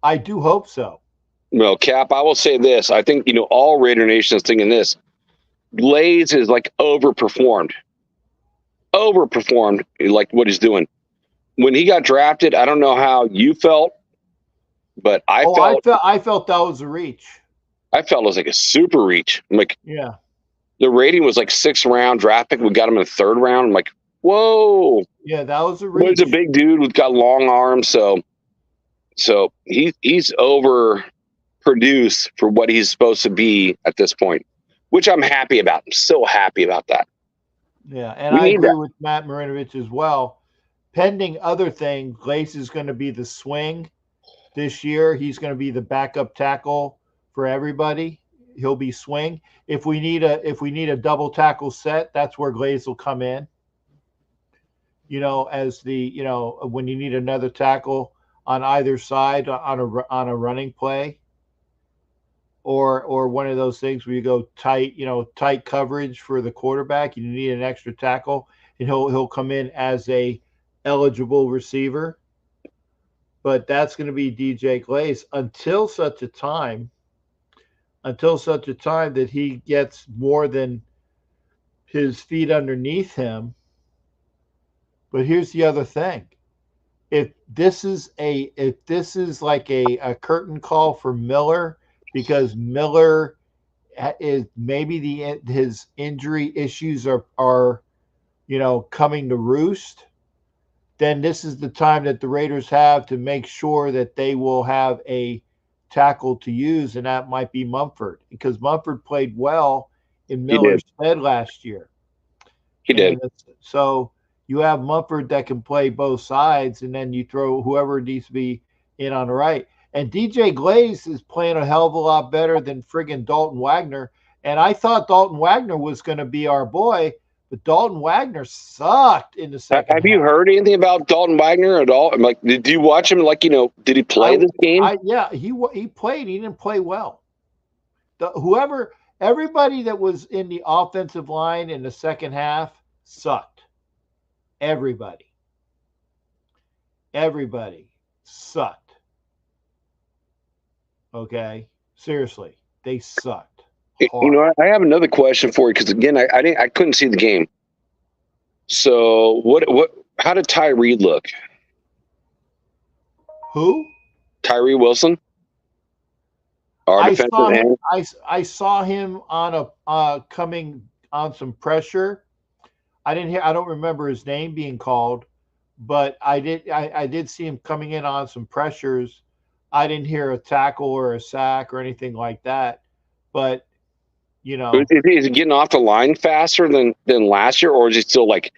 A: I do hope so.
F: Well, Cap, I will say this. I think, all Raider Nation is thinking this. Glaze is like overperformed like what he's doing. When he got drafted, I don't know how you felt, but I felt that was a reach. I felt it was like a super reach. I'm like,
A: yeah.
F: The rating was like 6th round draft pick. We got him in the 3rd round. I'm like, whoa.
A: Yeah, that was a reach.
F: He's a big dude with got long arms, so he's overproduced for what he's supposed to be at this point, which I'm happy about. I'm so happy about that.
A: Yeah, and I agree with Matt Marinovich as well. Pending other things, Glaze is going to be the swing this year. He's going to be the backup tackle for everybody. He'll be swing. If we need a double tackle set, that's where Glaze will come in. As when you need another tackle on either side on a running play, or one of those things where you go tight coverage for the quarterback, you need an extra tackle, and he'll come in as a eligible receiver. But that's going to be DJ Glaze until such a time that he gets more than his feet underneath him. But here's the other thing. If this is like a curtain call for Miller, because Miller is maybe his injury issues are coming to roost, then this is the time that the Raiders have to make sure that they will have a tackle to use, and that might be Mumford, because Mumford played well in Miller's stead last year.
F: He did.
A: So you have Mumford that can play both sides, and then you throw whoever needs to be in on the right. And DJ Glaze is playing a hell of a lot better than friggin' Dalton Wagner. And I thought Dalton Wagner was going to be our boy, but Dalton Wagner sucked in the second
F: half. You heard anything about Dalton Wagner at all? Like, did you watch him? Like, did he play this game?
A: He played. He didn't play well. Everybody that was in the offensive line in the second half sucked. Everybody sucked. Okay, seriously, they sucked.
F: Hard. I have another question for you, because again, I couldn't see the game. So how did Ty Reed look?
A: Who?
F: Tyree Wilson. Our
A: I
F: defensive
A: saw him.
F: end.
A: I saw him on a coming on some pressure. I don't remember his name being called, but I did see him coming in on some pressures. I didn't hear a tackle or a sack or anything like that. But
F: Is he getting off the line faster than last year, or is he still like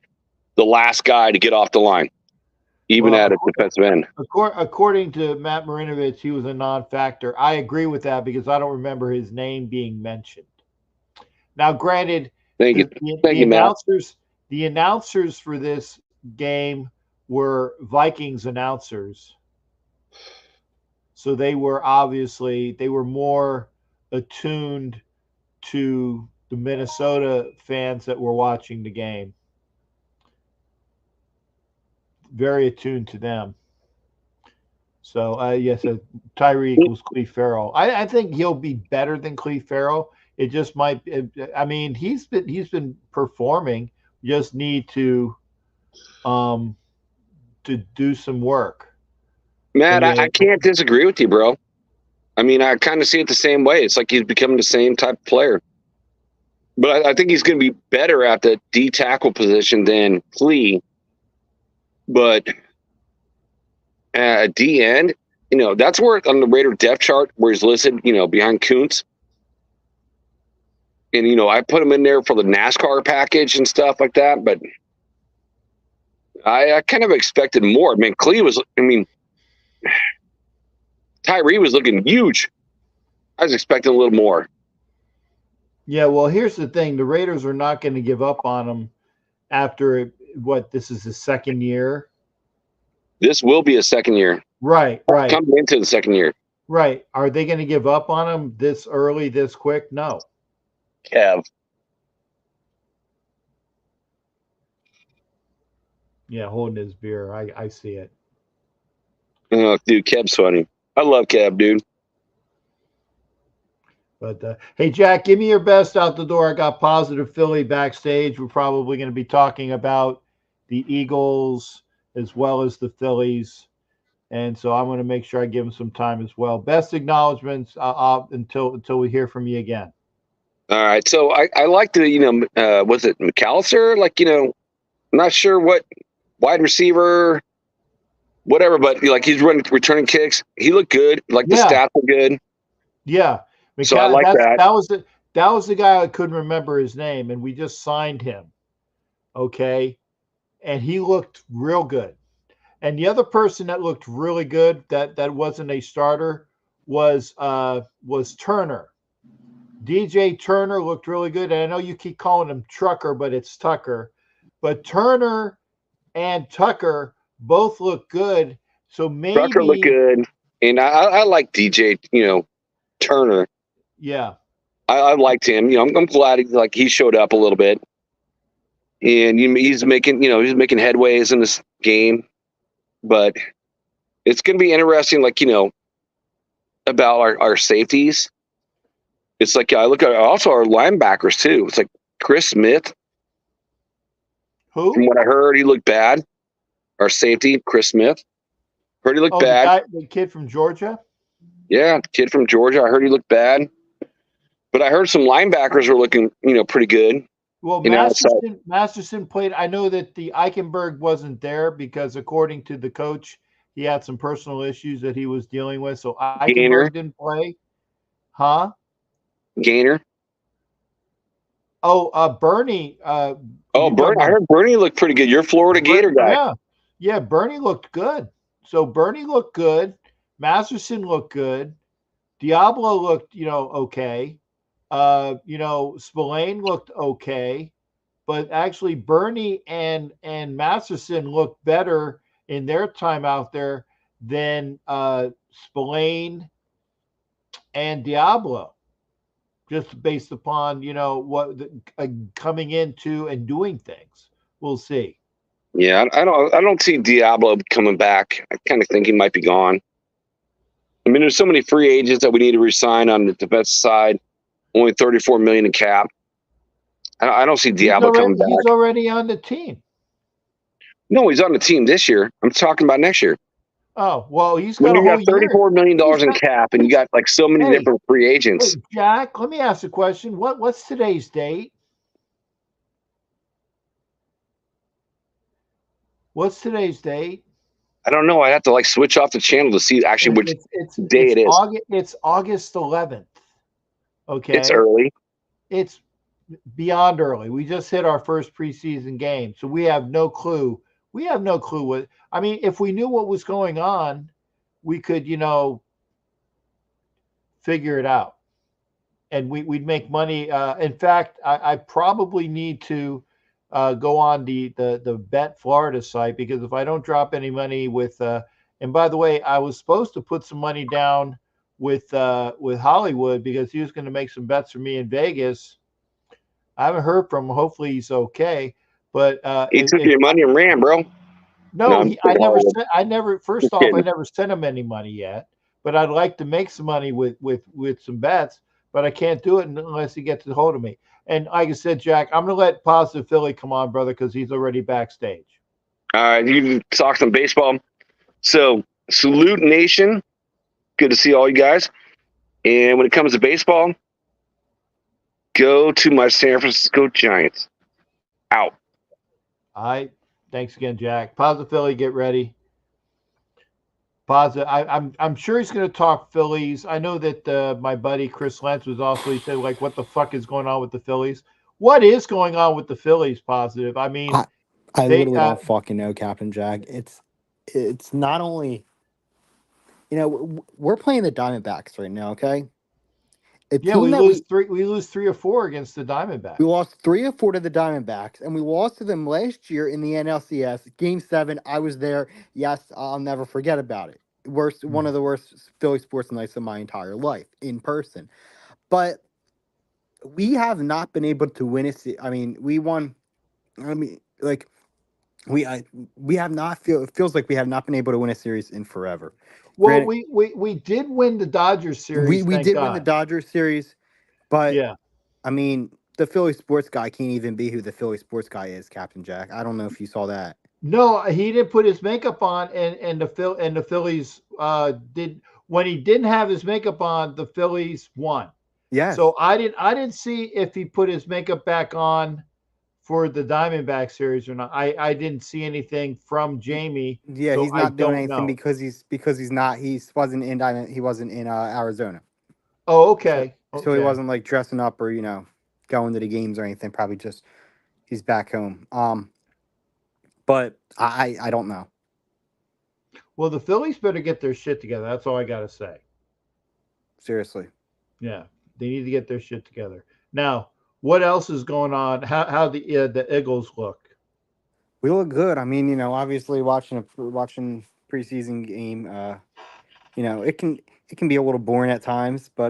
F: the last guy to get off the line, even at a defensive end?
A: According to Matt Marinovich, he was a non-factor. I agree with that because I don't remember his name being mentioned. Now, granted,
F: Thank you, Matt.
A: The announcers for this game were Vikings announcers. So they were more attuned to the Minnesota fans that were watching the game. Very attuned to them. So yes, Tyree equals Cleve Farrell. I think he'll be better than Cleve Farrell. It just might. I mean, he's been performing. Just need to do some work.
F: Matt, I can't disagree with you, bro. I mean, I kind of see it the same way. It's like he's becoming the same type of player. But I think he's going to be better at the D tackle position than Cleve. But at D end, that's where on the Raider depth chart where he's listed, behind Kuntz. And, I put him in there for the NASCAR package and stuff like that. But I kind of expected more. I mean, Tyree was looking huge. I was expecting a little more.
A: Yeah, well, here's the thing. The Raiders are not going to give up on him after this is his second year?
F: This will be a second year.
A: Right.
F: Coming into the second year.
A: Right. Are they going to give up on him this early, this quick? No.
F: Kev.
A: Yeah, holding his beer. I see it.
F: Oh, dude, Kev's funny. I love Kev, dude.
A: But hey, Jack, give me your best out the door. I got Positive Philly backstage. We're probably going to be talking about the Eagles as well as the Phillies. And so I'm going to make sure I give them some time as well. Best acknowledgments until we hear from you again.
F: All right. So I like the, was it McAllister? Like, I'm not sure what wide receiver, whatever, but he's returning kicks. He looked good. Like the stats were good.
A: Yeah.
F: So I like that.
A: That was the guy I couldn't remember his name, and we just signed him. Okay. And he looked real good. And the other person that looked really good that wasn't a starter was Turner. DJ Turner looked really good. And I know you keep calling him Trucker, but it's Tucker. But Turner and Tucker both look good. So maybe
F: Tucker looked good. And I like DJ, Turner.
A: Yeah.
F: I liked him. I'm glad he showed up a little bit. And he's making headways in this game. But it's going to be interesting, about our safeties. It's like I look at also our linebackers too. It's like Chris Smith.
A: Who?
F: From what I heard, he looked bad. Our safety, Chris Smith. Heard he looked bad.
A: The kid from Georgia?
F: Yeah, kid from Georgia. I heard he looked bad. But I heard some linebackers were looking, pretty good.
A: Well, Masterson played. I know that the Eichenberg wasn't there because, according to the coach, he had some personal issues that he was dealing with. So Eichenberg didn't play. Huh?
F: Gainer.
A: Oh, Bernie.
F: Bernie. I heard Bernie looked pretty good. You're Florida Gator guy.
A: Yeah. Bernie looked good. So Bernie looked good. Masterson looked good. Diablo looked, okay. Spillane looked okay, but actually Bernie and Masterson looked better in their time out there than Spillane and Diablo, just based upon what coming into and doing things. We'll see.
F: Yeah, I don't see Diablo coming back. I kind of think he might be gone. I mean, there's so many free agents that we need to re-sign on the defensive side. Only $34 million in cap. I don't see Diablo coming back.
A: He's already on the team.
F: No, he's on the team this year. I'm talking about next year.
A: Oh, well, he's
B: When
A: got a
B: you
A: whole
B: got
A: year.
B: $34 million
A: He's
B: in
A: got-
B: cap and you got like so many
A: Hey,
B: different free agents.
A: Hey, Jack, let me ask a question. What's today's date? What's today's date?
B: I don't know. I have to like switch off the channel to see actually which day it is.
A: It's August 11th. Okay.
B: It's early.
A: It's beyond early. We just hit our first preseason game, so we have no clue. We have no clue what. I mean, if we knew what was going on, we could, figure it out, and we'd make money. In fact, I probably need to go on the Bet Florida site, because if I don't drop any money with, and by the way, I was supposed to put some money down with Hollywood, because he was going to make some bets for me in Vegas. I haven't heard from him. Hopefully he's okay. But
B: He took your money and ran, bro.
A: no,
B: I'm
A: I never
B: kidding.
A: sent. I never. First
B: Just
A: off, I
B: kidding.
A: never sent him any money yet. But I'd like to make some money with some bets. But I can't do it unless he gets a hold of me. And like I said, Jack, I'm going to let Positive Philly come on, brother, because he's already backstage.
B: All right, you can talk some baseball. So, salute nation. Good to see all you guys. And when it comes to baseball, go to my San Francisco Giants. Out.
A: All right. Thanks again, Jack. Positive Philly, get ready. Positive. I'm sure he's going to talk Phillies. I know that my buddy Chris Lentz was also. He said, like, what the fuck is going on with the Phillies? What is going on with the Phillies? Positive. I mean,
G: I
A: they,
G: literally don't fucking know, Captain Jack. It's not only, we're playing the Diamondbacks right now, okay?
A: yeah, we lose three or four against the Diamondbacks.
G: We lost 3 or 4 to the Diamondbacks, and we lost to them last year in the NLCS Game 7. I was there. Yes, I'll never forget about it. One of the worst Philly sports nights of my entire life in person. But we have not been able to win we won. We have not it feels like we have not been able to win a series in forever.
A: Well,
G: Granted,
A: we did win the Dodgers series.
G: we
A: thank
G: did
A: God.
G: win the Dodgers series, but
A: Yeah.
G: I mean, the Philly sports guy can't even be who the Philly sports guy is, Captain Jack. I don't know if you saw that.
A: No, he didn't put his makeup on, and the Phillies did. When he didn't have his makeup on, the Phillies won.
G: Yes.
A: So I didn't see if he put his makeup back on for the Diamondback series or not. I didn't see anything from Jamie.
G: Yeah,
A: so
G: he's
A: I
G: not doing
A: don't
G: anything
A: know.
G: he wasn't in Arizona.
A: Oh, okay.
G: So he wasn't like dressing up or going to the games or anything. Probably just he's back home. But I don't know.
A: Well, the Phillies better get their shit together. That's all I got to say.
G: Seriously.
A: Yeah, they need to get their shit together. Now, what else is going on? How the Eagles look?
G: We look good. I mean, obviously watching preseason game, it can be a little boring at times, but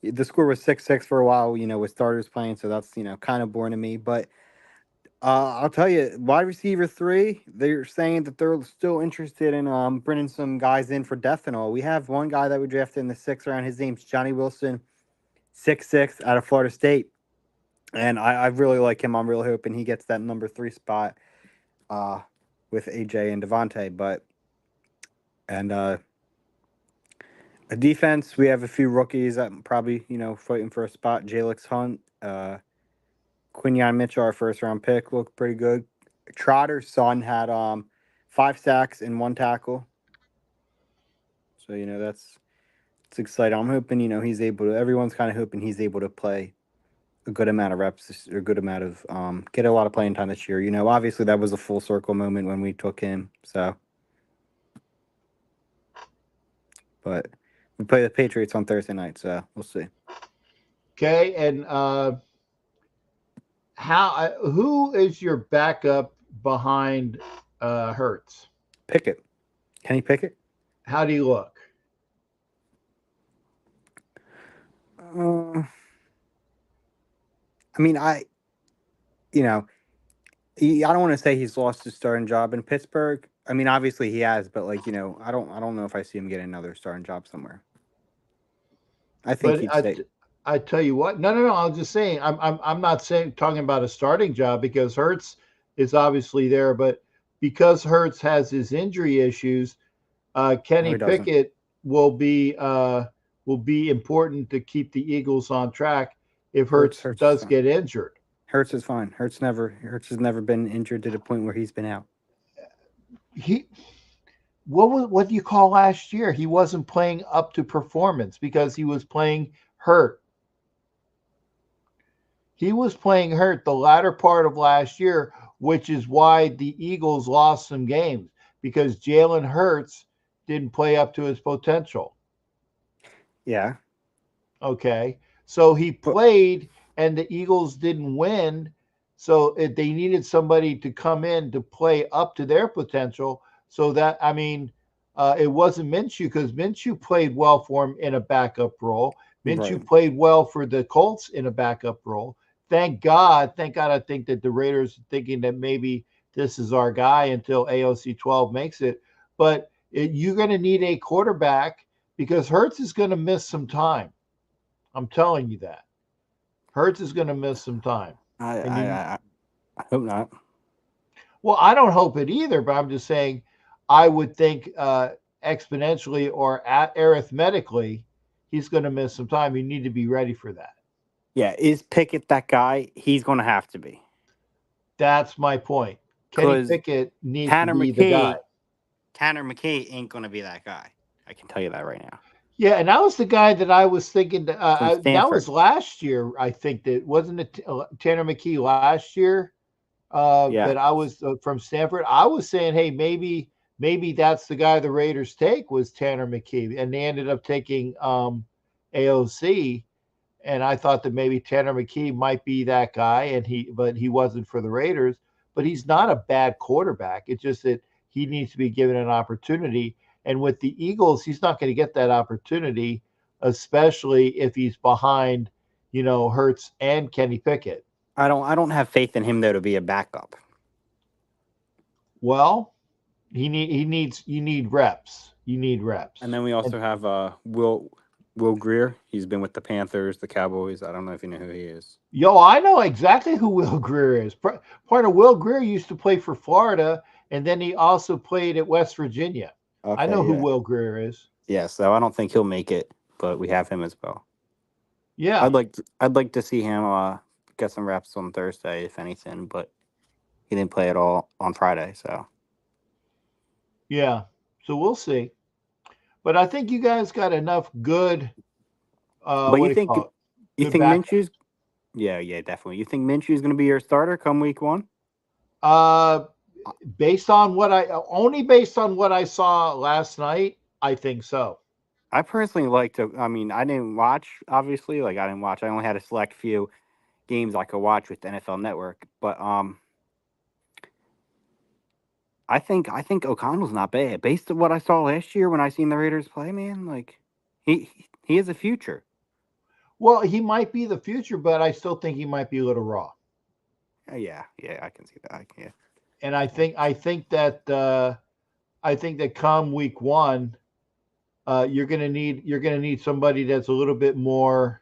G: the score was 6-6 for a while, with starters playing, so that's kind of boring to me. But I'll tell you, wide receiver 3, they're saying that they're still interested in bringing some guys in for depth and all. We have one guy that we drafted in the 6th round. His name's Johnny Wilson, 6'6", out of Florida State. And I really like him. I'm really hoping he gets that number 3 spot with AJ and Devontae. A defense, we have a few rookies that probably, fighting for a spot. Jalix Hunt, Quinyon Mitchell, our first-round pick, looked pretty good. Trotter's son had 5 sacks and 1 tackle. So, it's exciting. I'm hoping, he's able to – everyone's kind of hoping he's able to play a good amount of reps or a good amount of get a lot of playing time this year. Obviously that was a full circle moment when we took him. So, but we play the Patriots on Thursday night, so we'll see.
A: Okay, and who is your backup behind Hurts?
G: Pickett. Kenny Pickett.
A: How do you look?
G: I mean, I don't want to say he's lost his starting job in Pittsburgh. I mean, obviously he has, but I don't know if I see him get another starting job somewhere. I think he'd stay.
A: I tell you what, no. I was just saying, I'm not talking about a starting job, because Hurts is obviously there, but because Hurts has his injury issues, Kenny
G: he doesn't.
A: Pickett will be important to keep the Eagles on track if Hurts
G: Hurts is
A: does
G: fine.
A: get injured.
G: Hurts is fine. Hurts has never been injured to the point where he's been out.
A: What do you call last year? He wasn't playing up to performance because he was playing hurt. He was playing hurt the latter part of last year, which is why the Eagles lost some games because Jalen Hurts didn't play up to his potential.
G: Yeah.
A: Okay. So he played and the Eagles didn't win. So they needed somebody to come in to play up to their potential. So that, I mean, it wasn't Minshew because Minshew played well for him in a backup role. Minshew played well for the Colts in a backup role. Thank God. I think that the Raiders are thinking that maybe this is our guy until AOC 12 makes it. But you're going to need a quarterback because Hurts is going to miss some time. I'm telling you that. Hurts is going to miss some time.
G: I hope not.
A: Well, I don't hope it either, but I'm just saying I would think exponentially or arithmetically, he's going to miss some time. You need to be ready for that.
G: Yeah, is Pickett that guy? He's going to have to be.
A: That's my point. Kenny Pickett needs to be the guy.
G: Tanner McKay ain't going to be that guy. I can tell you that right now.
A: Yeah, and that was the guy that I was thinking. That was last year, I think. That wasn't it Tanner McKee last year. But I was from Stanford. I was saying, hey, maybe that's the guy the Raiders take was Tanner McKee, and they ended up taking AOC. And I thought that maybe Tanner McKee might be that guy, but he wasn't for the Raiders. But he's not a bad quarterback. It's just that he needs to be given an opportunity. And with the Eagles, he's not going to get that opportunity, especially if he's behind, Hurts and Kenny Pickett.
G: I don't have faith in him though to be a backup.
A: Well, you need reps. You need reps.
G: And then we also have Will Grier. He's been with the Panthers, the Cowboys. I don't know if you know who he is.
A: Yo, I know exactly who Will Grier is. Part of Will Grier used to play for Florida, and then he also played at West Virginia. Okay, I know who Will Grier is.
G: Yeah, so I don't think he'll make it, but we have him as well.
A: Yeah,
G: I'd like to see him get some reps on Thursday, if anything, but he didn't play at all on Friday, so.
A: Yeah, so we'll see. But I think you guys got enough good.
G: But you think Minshew's? Yeah, definitely. You think Minshew's going to be your starter come week 1?
A: Based on what I saw last night, I think so.
G: I personally like to. I mean, I didn't watch. Obviously, I only had a select few games I could watch with the NFL Network, but I think O'Connell's not bad based on what I saw last year when I seen the Raiders play. Man, he is a future.
A: Well, he might be the future, but I still think he might be a little raw.
G: Yeah, I can see that. Yeah.
A: And I think that come week 1, you're gonna need somebody that's a little bit more.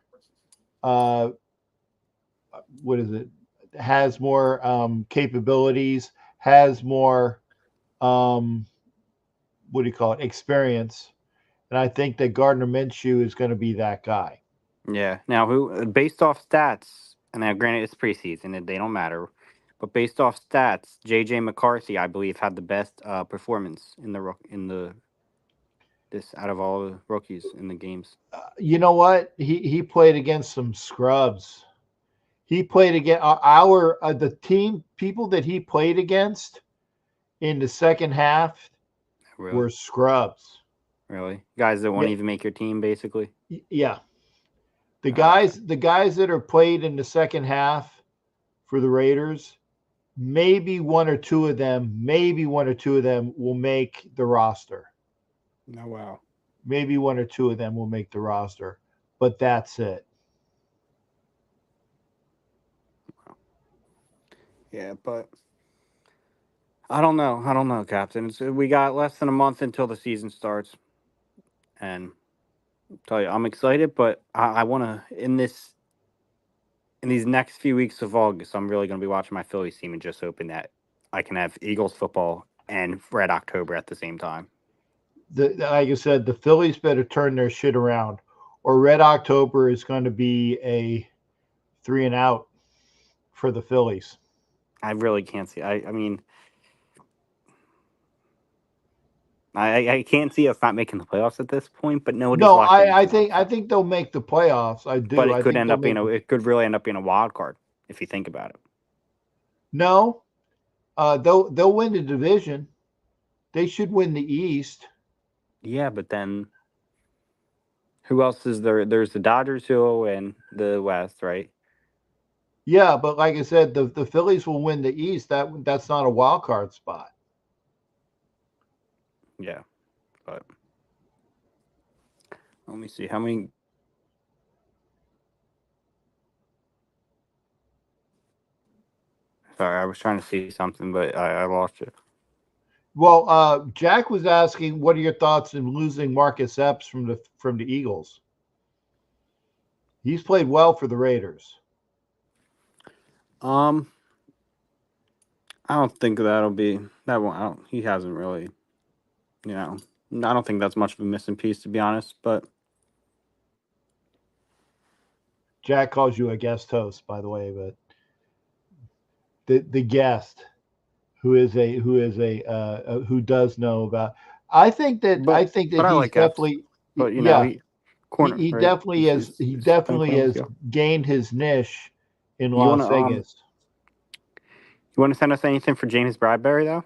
A: Has more capabilities, has more experience, and I think that Gardner Minshew is going to be that guy.
G: Yeah. Now, who based off stats, and now granted it's preseason and they don't matter. But based off stats, J.J. McCarthy, I believe, had the best performance this out of all the rookies in the games.
A: You know what? He played against some scrubs. He played against the team people that he played against in the second half were scrubs.
G: Really, guys that won't even make your team, basically.
A: Yeah, the guys that are played in the second half for the Raiders. Maybe one or two of them will make the roster.
G: Oh, wow.
A: Maybe one or two of them will make the roster, but that's it.
G: Yeah, but I don't know, Captain. We got less than a month until the season starts, and I'll tell you, I'm excited, but I want to in these next few weeks of August, I'm really going to be watching my Phillies team and just hoping that I can have Eagles football and Red October at the same time.
A: Like I said, the Phillies better turn their shit around, or Red October is going to be a 3 and out for the Phillies.
G: I really can't see. I mean, I can't see us not making the playoffs at this point. But nobody's
A: No,
G: watching.
A: I think they'll make the playoffs. I do.
G: But it
A: I
G: could
A: think
G: end
A: they'll
G: up being
A: make
G: it could really end up being a wild card if you think about it.
A: No, they'll win the division. They should win the East.
G: Yeah, but then who else is there? There's the Dodgers who will win the West, right?
A: Yeah, but like I said, the Phillies will win the East. That's not a wild card spot.
G: Yeah, but let me see how many. Sorry, I was trying to see something, but I lost it.
A: Well, Jack was asking, what are your thoughts in losing Marcus Epps from the Eagles? He's played well for the Raiders.
G: I don't think that'll be that won't. He hasn't really, I don't think that's much of a missing piece, to be honest. But
A: Jack calls you a guest host, by the way, but the guest who does know about. I think that he's
G: like Epps.
A: definitely.
G: But
A: he
G: right?
A: definitely has. He definitely has gained his niche in Las Vegas.
G: You want to send us anything for James Bradbury though?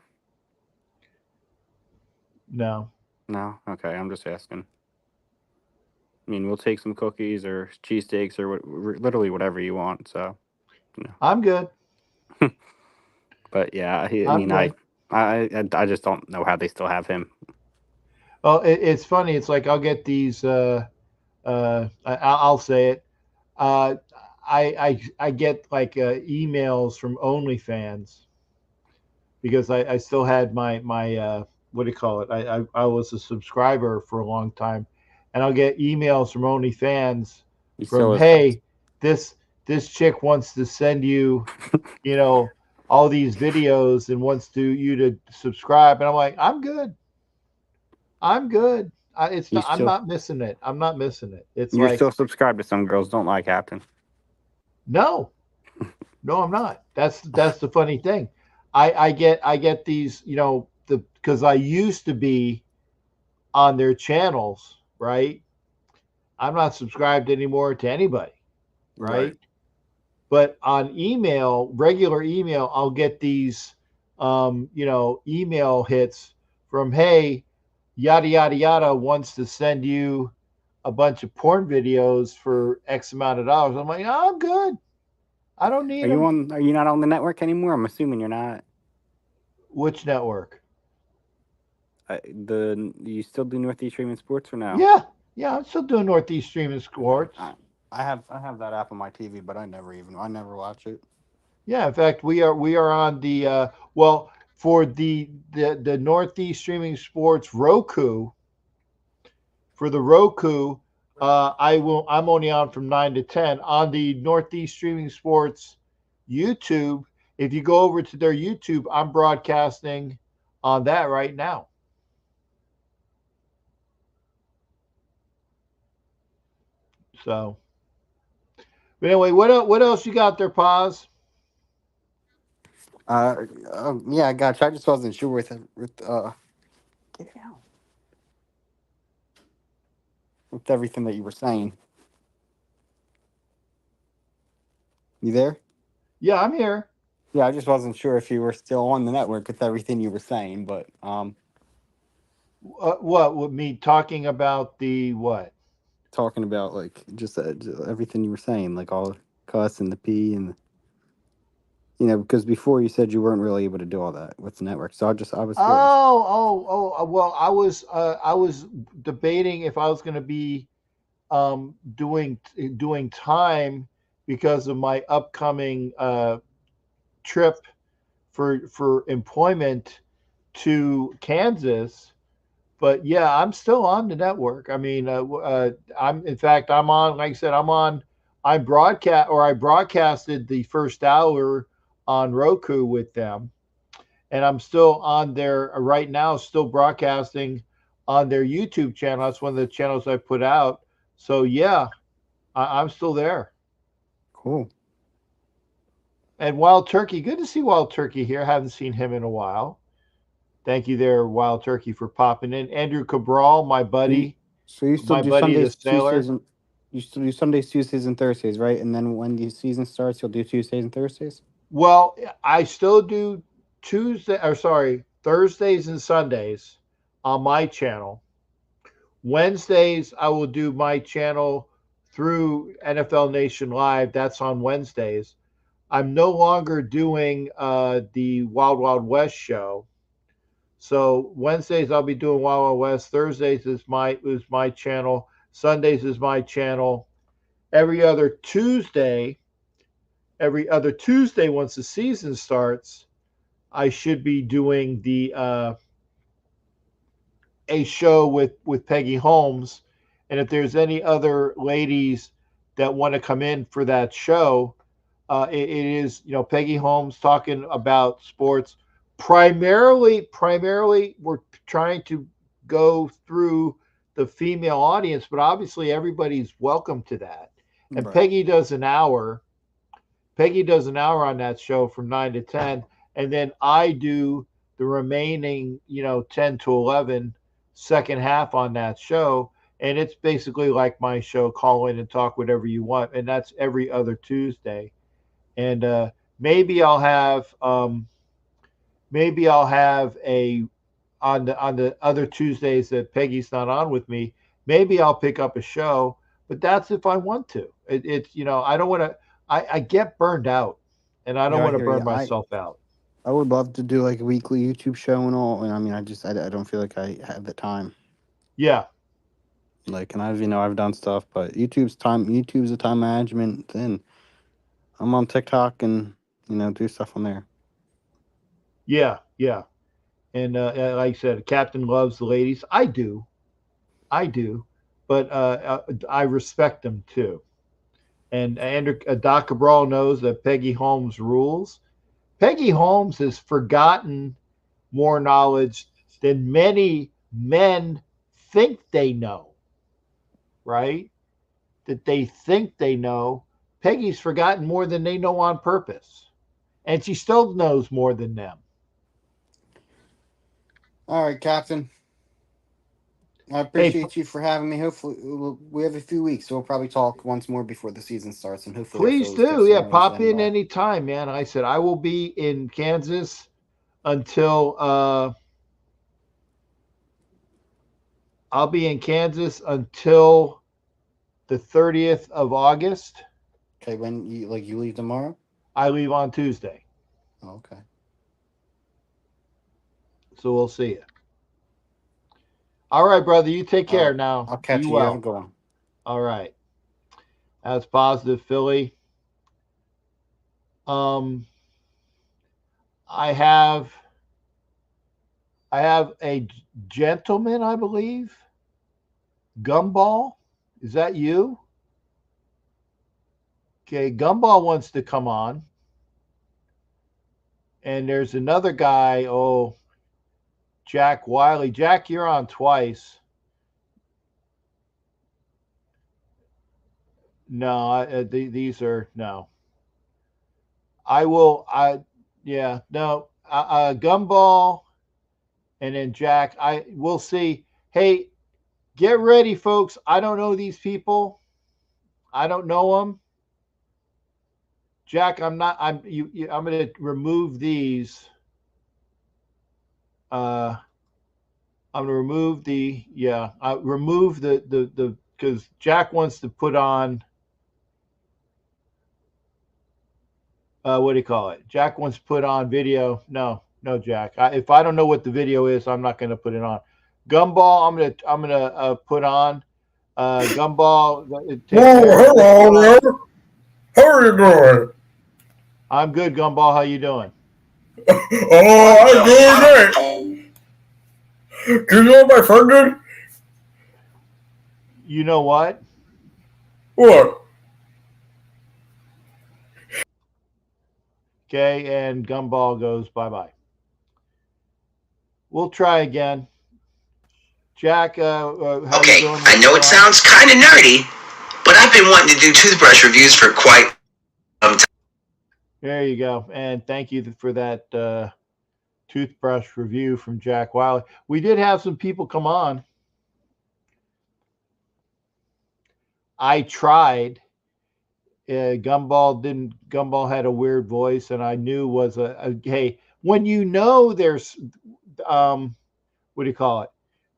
A: No.
G: No. Okay, I'm just asking. I mean, we'll take some cookies or cheesesteaks or literally whatever you want. So,
A: I'm good.
G: But yeah, I just don't know how they still have him.
A: Well, it's funny. It's like I'll get these. I'll say it. I get like emails from OnlyFans because I still had my what do you call it? I was a subscriber for a long time, and I'll get emails from OnlyFans from hey, this chick wants to send you, all these videos and wants you to subscribe, and I'm like, I'm good. I'm not missing it. I'm not missing it.
G: You're still subscribed to some girls. Don't lie, Captain.
A: No, I'm not. That's the funny thing. I get these, because I used to be on their channels, right? I'm not subscribed anymore to anybody, right? But on regular email, I'll get these, email hits from, hey, yada, yada, yada wants to send you a bunch of porn videos for X amount of dollars. I'm like, oh, I'm good. I don't need them.
G: Are you not on the network anymore? I'm assuming you're not.
A: Which network?
G: You still do Northeast Streaming Sports or no?
A: Yeah, I'm still doing Northeast Streaming Sports.
G: I have that app on my TV, but I never watch it.
A: Yeah, in fact, we are on the for the Northeast Streaming Sports Roku. For the Roku, I'm only on from 9 to 10 on the Northeast Streaming Sports YouTube. If you go over to their YouTube, I'm broadcasting on that right now. So, but anyway, what else you got there, Paz?
G: Yeah, I got you. I just wasn't sure with get out. With everything that you were saying. You there?
A: Yeah, I'm here.
G: Yeah, I just wasn't sure if you were still on the network with everything you were saying, but
A: what with me talking about the what?
G: Talking about like just everything you were saying, like all the cuss and the P and because before you said you weren't really able to do all that with the network. So I was curious.
A: Well, I was debating if I was going to be doing time because of my upcoming trip for employment to Kansas. But yeah, I'm still on the network. I mean, I'm on, like I said, I broadcasted the first hour on Roku with them. and I'm still on there right now, still broadcasting on their YouTube channel. That's one of the channels I put out. So yeah, I'm still there.
G: Cool.
A: And Wild Turkey, good to see Wild Turkey here. Haven't seen him in a while. Thank you there, Wild Turkey, for popping in. Andrew Cabral, my buddy.
G: So you still
A: My
G: do
A: buddy,
G: Sundays,
A: the sailor.
G: Tuesdays, and you still do Sundays, Tuesdays, and Thursdays, right? And then when the season starts, you'll do Tuesdays and Thursdays.
A: Well, I still do Thursdays and Sundays on my channel. Wednesdays, I will do my channel through NFL Nation Live. That's on Wednesdays. I'm no longer doing the Wild Wild West show. So Wednesdays I'll be doing Wild Wild West. Thursdays is my channel. Sundays is my channel. Every other Tuesday, once the season starts, I should be doing a show with Peggy Holmes. And if there's any other ladies that want to come in for that show, it is, Peggy Holmes talking about sports. Primarily, we're trying to go through the female audience, but obviously everybody's welcome to that. And
G: Right.
A: Peggy does an hour. On that show from 9 to 10, and then I do the remaining, 10 to 11 second half on that show. And it's basically like my show, call in and talk whatever you want. And that's every other Tuesday. And maybe I'll have a on the other Tuesdays that Peggy's not on with me. Maybe I'll pick up a show, but that's if I want to. It's I don't want to. I get burned out, and I don't
G: Yeah, I
A: want to
G: hear
A: burn
G: you.
A: myself out.
G: I would love to do like a weekly YouTube show and all. And I mean, I don't feel like I have the time.
A: Yeah,
G: Like, and I've done stuff, but YouTube's a time management thing. I'm on TikTok and do stuff on there.
A: yeah. And like I said, Captain loves the ladies. I do, but I respect them too. And Andrew Doc Cabral knows that Peggy Holmes rules. Peggy Holmes has forgotten more knowledge than many men think they know, right? That they think they know. Peggy's forgotten more than they know on purpose. And she still knows more than them.
G: All right, Captain. I appreciate you for having me. Hopefully, we have a few weeks, so we'll probably talk once more before the season starts, and hopefully, our
A: Please
G: Phillies get
A: do.
G: some
A: Yeah,
G: wins
A: pop
G: and,
A: in anytime, man. I said I will be in Kansas until the 30th of August.
G: Okay, when you leave tomorrow?
A: I leave on Tuesday.
G: Oh, okay.
A: So we'll see you. All right, brother. You take care now.
G: I'll catch you.
A: Well.
G: You have a good one.
A: All right. That's positive, Philly. I have a gentleman, I believe. Gumball, is that you? Okay, Gumball wants to come on. And there's another guy, Jack Wiley. Jack, you're on twice. No, these are no. Gumball, and then Jack. We'll see. Hey, get ready, folks. I don't know these people. I don't know them. Jack, I'm going to remove these. I'm going to remove remove the because Jack wants to put on. What do you call it? Jack wants to put on video. No, Jack. If I don't know what the video is, I'm not going to put it on. Gumball, I'm gonna put on. Gumball.
C: Hello. How are you doing?
A: I'm good, Gumball. How you doing?
C: I'm doing great. Do you know what my friend did?
A: You know what?
C: What?
A: Okay, and Gumball goes bye-bye. We'll try again. Jack, how
H: Okay,
A: you doing?
H: I know it sounds kind of nerdy, but I've been wanting to do toothbrush reviews for quite some time.
A: There you go. And thank you for that toothbrush review from Jack Wiley. We did have some people come on. I tried. Gumball had a weird voice, and I knew was hey, when you know there's what do you call it?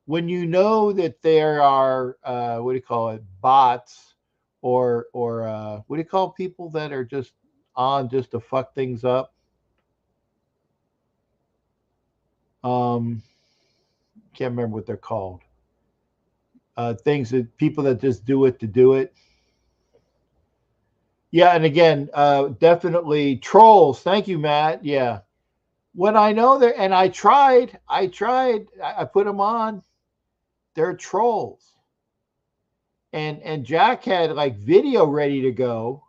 A: When you know that there are what do you call it, bots or what do you call people that are just on just to fuck things up? Can't remember what they're called. Things that people that just do it to do it. Yeah, and again, definitely trolls. Thank you, Matt. Yeah. When I know that, and I put them on. They're trolls. And Jack had like video ready to go.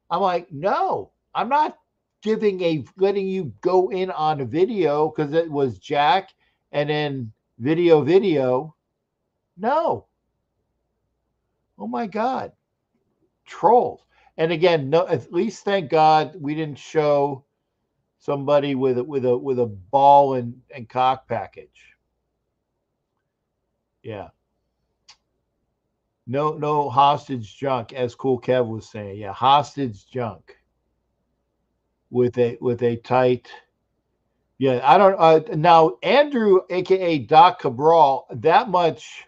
A: I'm like, no, I'm not letting you go in on a video because it was Jack and then video. No. Oh my God. Trolls. And again, no, at least thank God we didn't show somebody with a ball and cock package. Yeah. No hostage junk, as Cool Kev was saying. Yeah, hostage junk with a tight. Yeah, I don't now Andrew, aka Doc Cabral, that much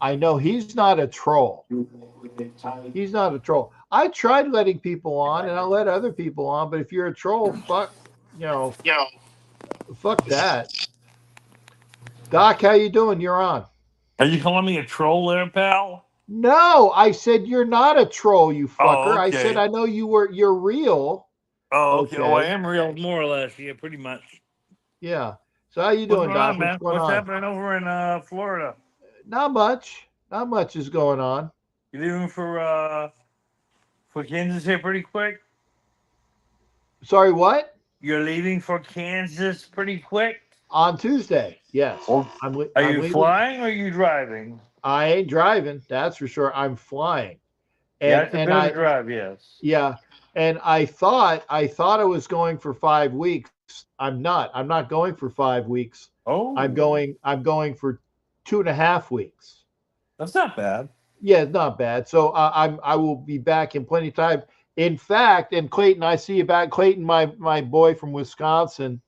A: I know he's not a troll. He's not a troll. I tried letting people on and I let other people on, but if you're a troll, fuck that. Doc, how you doing? You're on.
D: Are you calling me a troll there, pal?
A: No, I said you're not a troll, you fucker.
D: Oh, okay.
A: I said I know you're real.
D: Oh, okay. Oh, I am real, more or less. Yeah, pretty much.
A: Yeah. So how you doing, Doc?
D: What's going on? What's happening over in Florida?
A: Not much. Not much is going on.
D: You leaving for Kansas here pretty quick?
A: Sorry, what?
D: You're leaving for Kansas pretty quick?
A: On Tuesday, yes.
D: Well, are you flying or are you driving?
A: I ain't driving, that's for sure. I'm flying.
D: And I drive, yes.
A: Yeah. And I thought I was going for 5 weeks. I'm not. I'm not going for 5 weeks.
D: Oh.
A: I'm going for 2.5 weeks.
D: That's not bad.
A: Yeah, it's not bad. So I will be back in plenty of time. In fact, and Clayton, I see you back. Clayton, my boy from Wisconsin,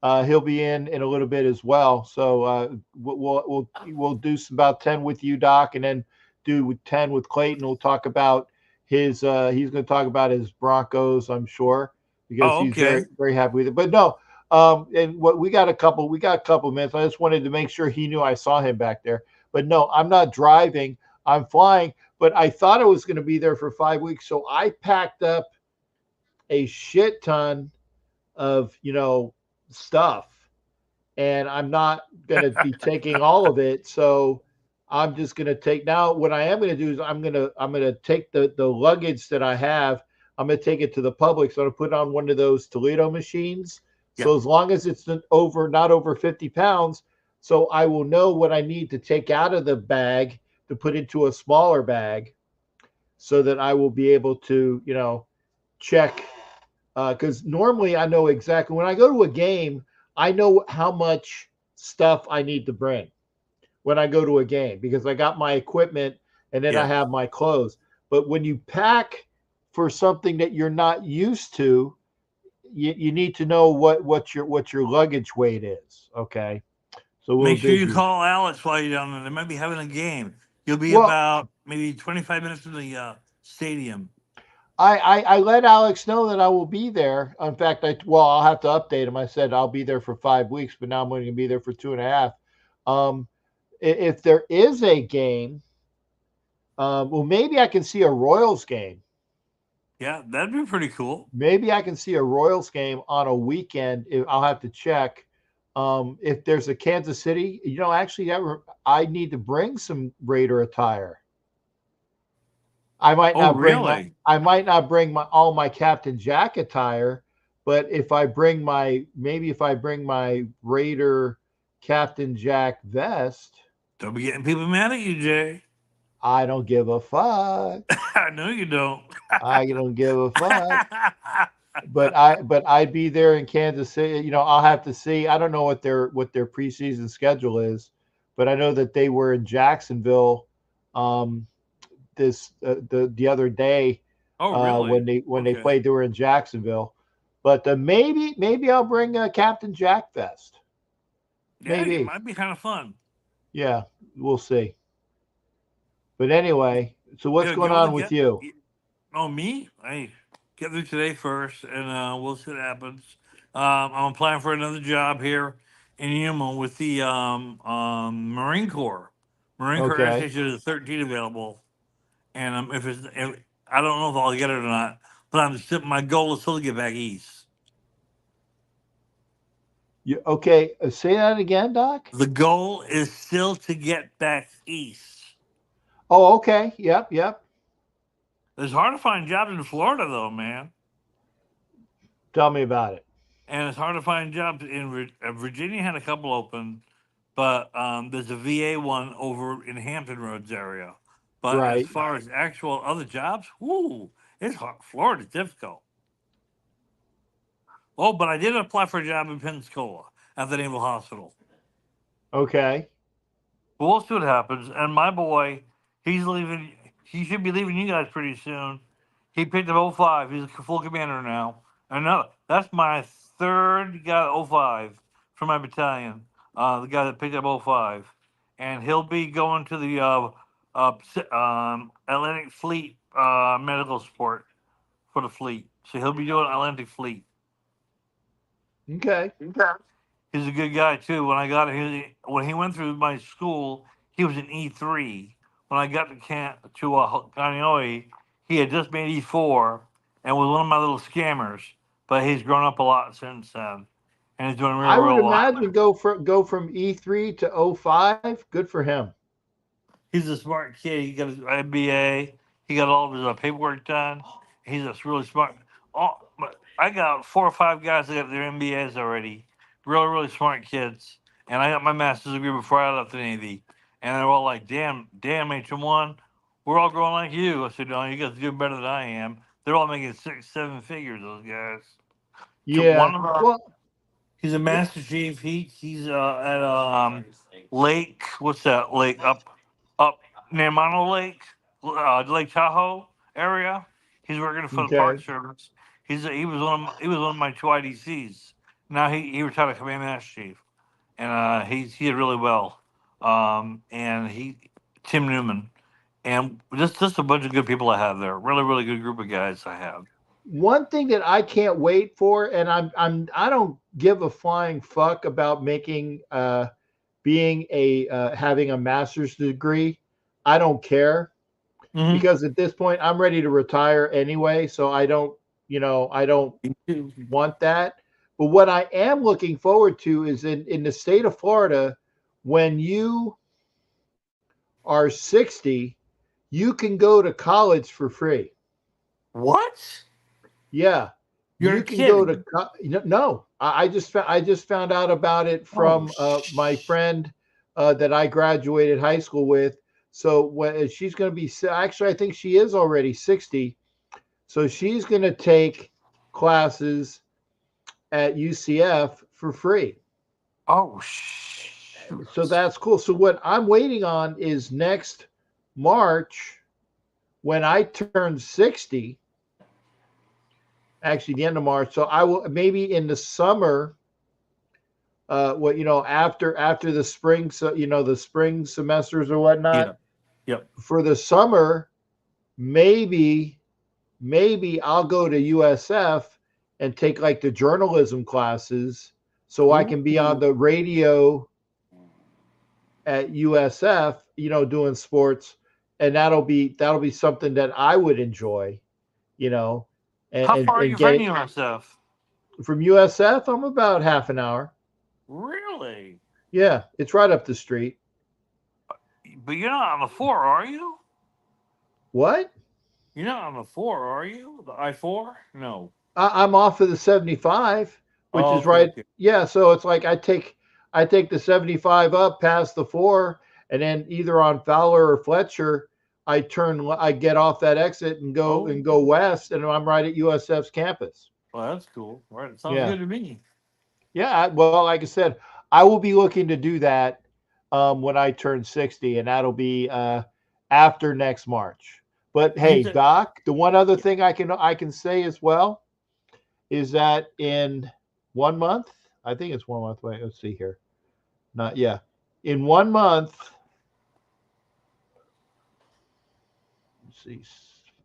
A: he'll be in a little bit as well. So we'll do about 10 with you, Doc, and then do 10 with Clayton. We'll talk about his. He's going to talk about his Broncos, I'm sure, because he's very, very happy with it. But no, and what we got a couple minutes. I just wanted to make sure he knew I saw him back there. But no, I'm not driving. I'm flying. But I thought I was going to be there for 5 weeks, so I packed up a shit ton of stuff, and I'm not going to be taking all of it. So I'm just going to take now. What I am going to do is I'm going to take the luggage that I have. I'm going to take it to the Publix. So I'm going to put it on one of those Toledo machines. Yeah. So as long as it's not over 50 pounds, so I will know what I need to take out of the bag to put into a smaller bag, so that I will be able to, check. Because normally I know exactly when I go to a game, I know how much stuff I need to bring when I go to a game, because I got my equipment and then I have my clothes. But when you pack for something that you're not used to, you need to know what your luggage weight is. Okay. So
D: make sure you call Alex while you're down there. They might be having a game. You'll be about maybe 25 minutes from the stadium.
A: I let Alex know that I will be there. In fact, I'll have to update him. I said I'll be there for 5 weeks, but now I'm going to be there for 2.5. If there is a game, well, maybe I can see a Royals game.
D: Yeah, that'd be pretty cool.
A: Maybe I can see a Royals game on a weekend. I'll have to check. If there's a Kansas City, actually, I need to bring some Raider attire. I might not bring. I might not bring all my Captain Jack attire, But if I bring my Raider Captain Jack vest,
D: Don't be getting people mad at you, Jay.
A: I don't give a fuck.
D: I know you don't.
A: I don't give a fuck. But I'd be there in Kansas City. You know, I'll have to see. I don't know what their preseason schedule is, but I know that they were in Jacksonville the other day.
D: Oh, really?
A: When they played, they were in Jacksonville. But maybe I'll bring a Captain Jack vest.
D: Yeah,
A: Maybe.
D: it might be kind of fun.
A: Yeah, we'll see. But anyway, so what's going on with you?
D: Oh, me? Hey, get through today first, and we'll see what happens. I'm applying for another job here in Yuma with the Marine Corps. Marine Corps Air
A: Okay.
D: Station is 13 available, and I don't know if I'll get it or not. But my goal is still to get back east.
A: Okay, say that again, Doc.
D: The goal is still to get back east.
A: Oh, okay. Yep.
D: It's hard to find jobs in Florida, though, man.
A: Tell me about it.
D: And it's hard to find jobs in Virginia. Had a couple open, but there's a VA one over in Hampton Roads area. But
A: Right.
D: as far as actual other jobs, it's hard. Florida's difficult. Oh, but I did apply for a job in Pensacola at the Naval Hospital.
A: Okay.
D: Well, we'll see what happens. And my boy, he's leaving. He should be leaving you guys pretty soon. He picked up 05. He's a full commander now. That's my third guy at 05 from my battalion. The guy that picked up 05. And he'll be going to the Atlantic Fleet medical support for the fleet. So he'll be doing Atlantic Fleet.
A: Okay.
D: He's a good guy too. When I got him, when he went through my school, he was an E3. When I got to Kaneohe, he had just made E4 and was one of my little scammers. But he's grown up a lot since then, and he's doing
A: I would
D: real well.
A: imagine go from E3 to 05. Good for him.
D: He's a smart kid. He got his MBA. He got all of his paperwork done. He's a really smart. But I got 4 or 5 guys that got their MBAs already. Really smart kids. And I got my master's degree before I left the Navy. And they're all like, damn, HM1, we're all growing like you. I said, no, you guys are doing better than I am. They're all making 6-7 figures, those guys.
A: Yeah.
D: He's a master chief. He's at Lake. What's that lake up near Mono Lake, Lake Tahoe area. He's working for the Park Service. He was one of my 2 IDCs. Now he retired as command master chief, and he did really well. And Tim Newman, and just a bunch of good people I have there. Really good group of guys I have.
A: One thing that I can't wait for, and I don't give a flying fuck about making having a master's degree. I don't care because at this point I'm ready to retire anyway. So I don't want that. But what I am looking forward to is in the state of Florida, when you are 60, you can go to college for free.
D: What?
A: Yeah,
D: you
A: can go to no. I just found out about it from my friend that I graduated high school with. So when she's going to be, actually, I think she is already 60. So she's going to take classes at UCF for free.
D: Oh,
A: so that's cool. So what I'm waiting on is next March when I turn 60. Actually, the end of March. So I will maybe in the summer, after the spring, so the spring semesters or whatnot.
D: Yep.
A: For the summer, maybe I'll go to USF and take like the journalism classes, so I can be on the radio at USF, doing sports, and that'll be something that I would enjoy,
D: How far are you from USF?
A: From USF, I'm about half an hour.
D: Really?
A: Yeah, it's right up the street.
D: But you're not on the 4, are you?
A: What?
D: You're not on the 4, are you? The I-4? No.
A: I'm off of the 75, which
D: Oh,
A: is
D: okay,
A: right.
D: okay.
A: Yeah, so it's like I take the 75 up past the 4, and then either on Fowler or Fletcher, I get off that exit and
D: Oh,
A: go west, and I'm right at USF's campus.
D: well, that's cool. Right, sounds
A: Yeah,
D: good to me.
A: yeah. Well, like I said, I will be looking to do that when I turn 60, and that'll be after next March. But
D: You
A: hey,
D: said,
A: Doc, the one other thing I can say as well is that in 1 month, I think it's 1 month. Wait, let's see here. Not yeah. In 1 month, let's see,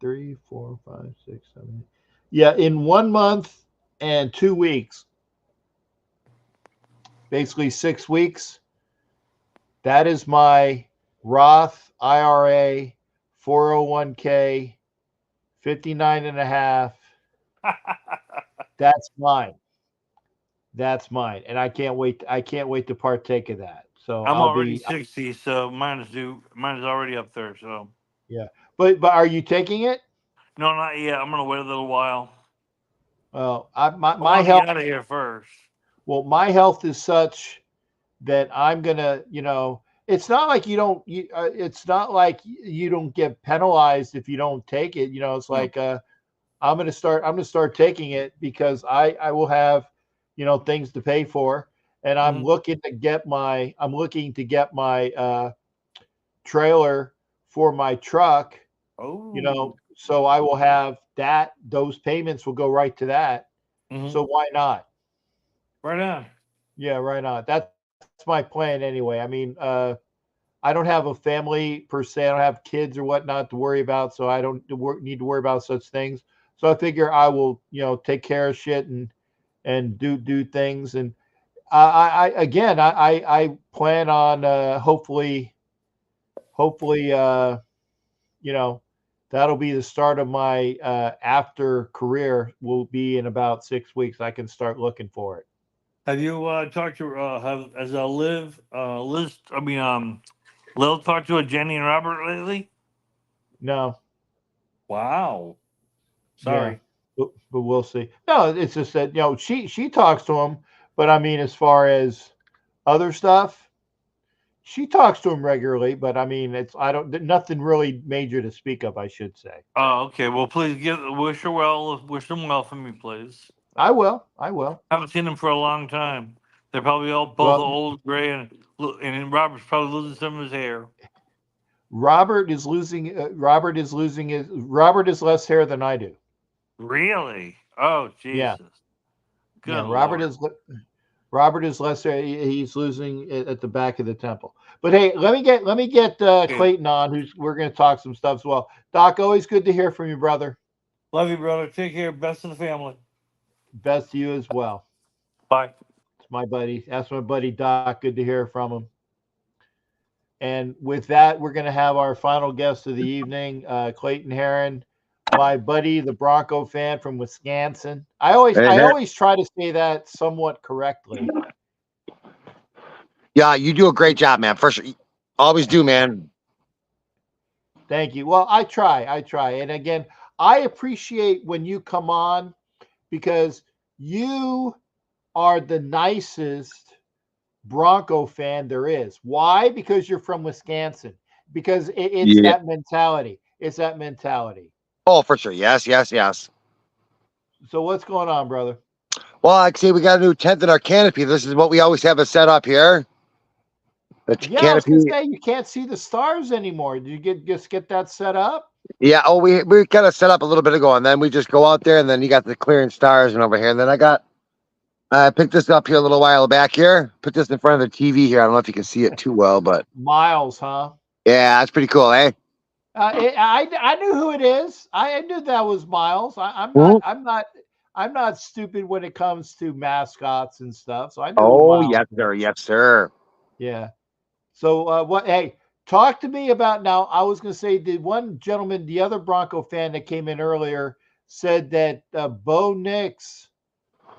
A: 3, 4, 5, 6, 7, 8. Yeah, in 1 month and 2 weeks, basically 6 weeks. That is my Roth IRA 401k 59 and a half. That's mine. That's mine. And I can't wait. I can't wait to partake of that. So
D: I'm
A: I'll
D: already
A: be
D: 60, so mine is due. Mine is already up there. So
A: yeah. But are you taking it?
D: no, not yet. I'm gonna wait a little while.
A: Well,
D: I
A: my
D: want to
A: health.
D: get out of here first.
A: Well, my health is such that I'm gonna, it's not like you don't. It's not like you don't get penalized if you don't take it. It's
D: No.
A: like I'm gonna start. I'm gonna start taking it because I will have, things to pay for, and
D: Mhm.
A: I'm looking to get my trailer for my truck.
D: Oh.
A: So I will have that. Those payments will go right to that.
D: Hmm.
A: So why not?
D: Right on.
A: Yeah, right on. That's my plan anyway. I mean, I don't have a family per se. I don't have kids or whatnot to worry about, so I don't need to worry about such things. So I figure I will, take care of shit and do things. And I plan on hopefully you know that'll be the start of my after career. Will be in about 6 weeks. I can start looking for it.
D: Have you talked to has Liz? I mean, Lil talked to a Jenny and Robert lately?
A: No,
D: Wow.
A: yeah,
D: Sorry.
A: but we'll see. No, it's just that she talks to him, but I mean, as far as other stuff, she talks to him regularly. But I mean, it's I don't nothing really major to speak of, I should say.
D: Oh, okay. Well, please wish her well. Wish them well for me, please.
A: I will. I will.
D: Haven't seen them for a long time. They're probably all both
A: Well,
D: old, gray, and Robert's probably losing some of his hair.
A: Robert is less hair than I do.
D: Really? Oh,
A: Yeah,
D: Jesus.
A: yeah.
D: Good Lord.
A: Robert is less hair. He's losing it at the back of the temple. But hey, let me get
D: Okay.
A: Clayton on. We're going to talk some stuff as well. Doc, always good to hear from you, brother.
D: Love you, brother. Take care. Best of the family.
A: Best to you as well.
D: Bye.
A: It's my buddy. That's my buddy Doc. Good to hear from him. And with that, we're going to have our final guest of the evening, Clayton Heron, my buddy, the Bronco fan from Wisconsin. I always try to say that somewhat correctly.
I: Yeah, you do a great job, man. For sure. Always do, man.
A: Thank you. Well, I try. And again, I appreciate when you come on because you are the nicest Bronco fan there is. Why? Because you're from Wisconsin. Because it's
I: Yeah.
A: that mentality. It's that mentality.
I: Oh, for sure. Yes, yes, yes.
A: So what's going on, brother?
I: Well, like I say, we got a new tent in our canopy. This is what we always have it set up here. The
A: Yeah, I was
I: canopy.
A: gonna say you can't see the stars anymore. Did you just get that set up?
I: Yeah. Oh, we got it set up a little bit ago, and then we just go out there, and then you got the clearing stars and over here, and then I picked this up here a little while back here. Put this in front of the TV here. I don't know if you can see it too well, but
A: Miles, huh?
I: yeah, that's pretty cool, eh?
A: I knew who it is. I knew that was Miles. I'm not stupid when it comes to mascots and stuff. So I knew who
I: Oh,
A: Miles
I: yes,
A: was.
I: sir. Yes, sir.
A: Yeah. So what? Hey, talk to me about now. I was going to say the one gentleman, the other Bronco fan that came in earlier, said that Bo Nix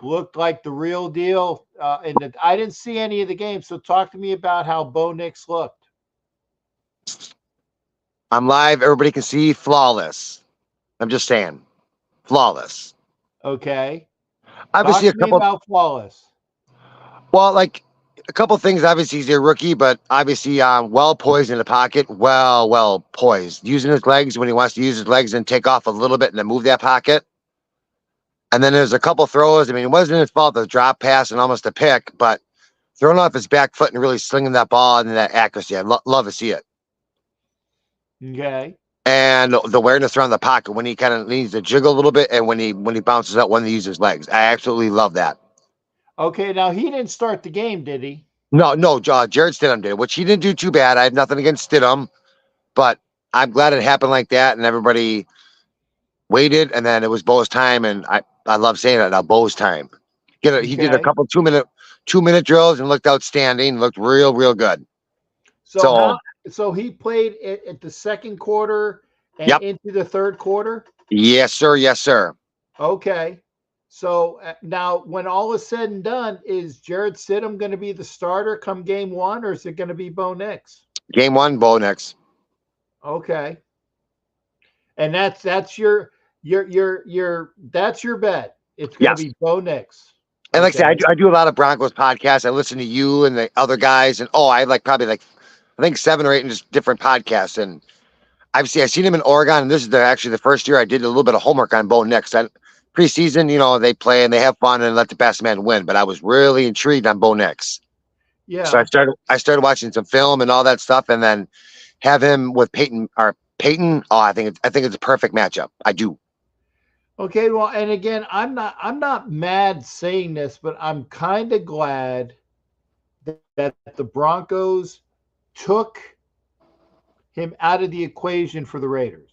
A: looked like the real deal, and that I didn't see any of the games. So talk to me about how Bo Nix looked.
I: I'm live. Everybody can see. Flawless. I'm just saying. Flawless.
A: Okay.
I: Obviously,
A: Talk to me about Flawless.
I: Well, like a couple things. Obviously, he's a rookie, but obviously, well poised in the pocket. Well poised. Using his legs when he wants to use his legs and take off a little bit and then move that pocket. And then there's a couple throws. I mean, it wasn't his fault, the drop pass and almost a pick, but throwing off his back foot and really slinging that ball and that accuracy. I'd love to see it.
A: Okay.
I: And the awareness around the pocket when he kind of needs to jiggle a little bit and when he bounces out when he uses his legs. I absolutely love that.
A: Okay, now he didn't start the game, did he?
I: No, Jared Stidham did, which he didn't do too bad. I have nothing against Stidham, but I'm glad it happened like that and everybody waited and then it was Bo's time and I love saying it now, Bo's time. He did a couple 2-minute drills and looked outstanding, looked real good.
A: So he played at the second quarter and into the third quarter?
I: Yes, sir.
A: Okay. So now when all is said and done, is Jared Stidham going to be the starter come game one, or is it going to be Bo Nix?
I: Game one, Bo Nix.
A: Okay. And that's your that's your bet. It's going to be Bo Nix.
I: And like I said, I do a lot of Broncos podcasts. I listen to you and the other guys, and I probably I think 7 or 8 in just different podcasts. And I've seen him in Oregon, and this is actually the first year I did a little bit of homework on Bo Nix. Preseason, they play and they have fun and let the best man win. But I was really intrigued on Bo Nix.
A: Yeah.
I: So I started watching some film and all that stuff, and then have him with Peyton. Oh, I think it's a perfect matchup. I do.
A: Okay, well, and again, I'm not mad saying this, but I'm kind of glad that the Broncos took him out of the equation for the Raiders.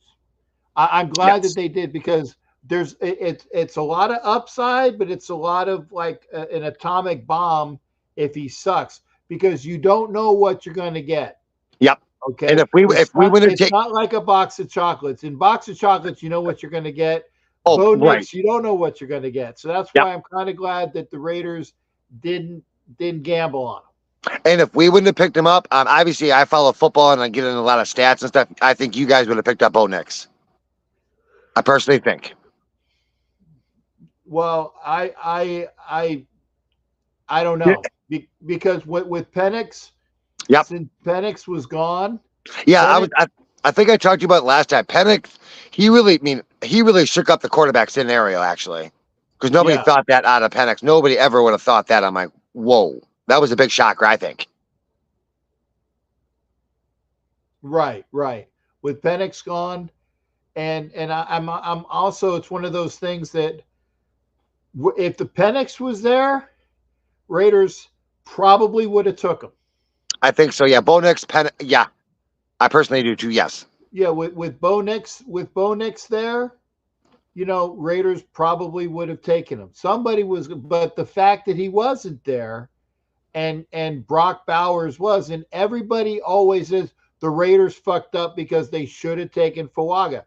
A: I'm glad that they did, because it's a lot of upside, but it's a lot of like an atomic bomb if he sucks, because you don't know what you're going to get.
I: Yep.
A: Okay.
I: And if we win,
A: it's not like a box of chocolates. In box of chocolates, you know what you're going to get.
I: Oh,
A: Bo Nix,
I: right.
A: You don't know what you're going to get. So that's why I'm kind of glad that the Raiders didn't gamble on him.
I: And if we wouldn't have picked him up, obviously I follow football and I get in a lot of stats and stuff. I think you guys would have picked up Bo Nix. I personally think.
A: Well, I don't know, because with Penix, since Penix was gone.
I: Yeah, I think I talked to you about it last time. Penix, he really shook up the quarterback scenario, actually, because nobody thought that out of Penix. Nobody ever would have thought that. I'm like, whoa, that was a big shocker, I think.
A: Right. With Penix gone, and I'm also, it's one of those things that if the Penix was there, Raiders probably would have took him.
I: I think so. Yeah, Bo Nix, yeah. I personally do too. Yes.
A: Yeah, with Bo Nix there, Raiders probably would have taken him. Somebody was, but the fact that he wasn't there, and Brock Bowers was, and everybody always says the Raiders fucked up because they should have taken Fuaga.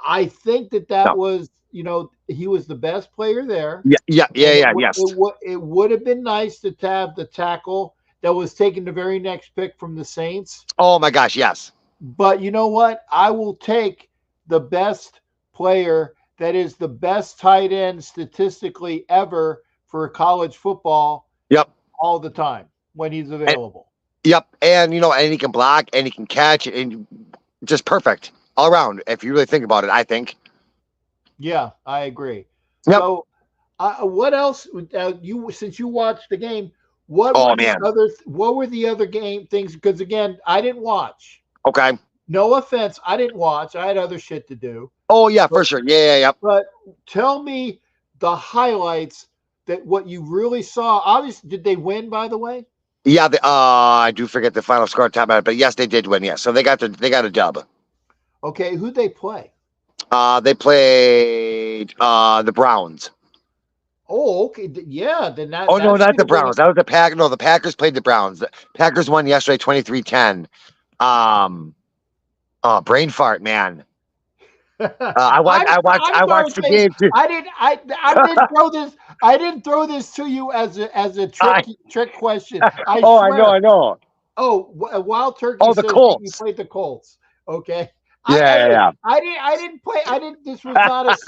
A: I think that was, he was the best player there.
I: Yeah. Yes.
A: It would have been nice to have the tackle that was taken the very next pick from the Saints.
I: Oh my gosh, yes.
A: But you know what? I will take the best player that is the best tight end statistically ever for college football.
I: Yep.
A: All the time when he's available.
I: And he can block and he can catch, and just perfect all around if you really think about it, I think. Yeah,
A: I agree.
I: Yep.
A: So what else, since you watched the game, what were the other game things? Because again, I didn't watch.
I: Okay.
A: No offense, I didn't watch. I had other shit to do.
I: Oh yeah, for sure. Yeah.
A: But tell me the highlights, that what you really saw. Obviously, did they win, by the way?
I: Yeah. I do forget the final score time, but yes, they did win. Yes, so they got a dub.
A: Okay, who'd they play?
I: They played the Browns.
A: Oh, okay. Yeah. Then that.
I: Oh, no, not the Browns. That was the Packers. No, the Packers played the Browns. The Packers won yesterday, 23-10. Brain fart, man. I watched the game too.
A: I didn't throw this to you as a trick question. I
I: know.
A: Oh, Wild Turkey.
I: Oh, the Colts.
A: You played the Colts. Okay.
I: Yeah.
A: I didn't play. This was not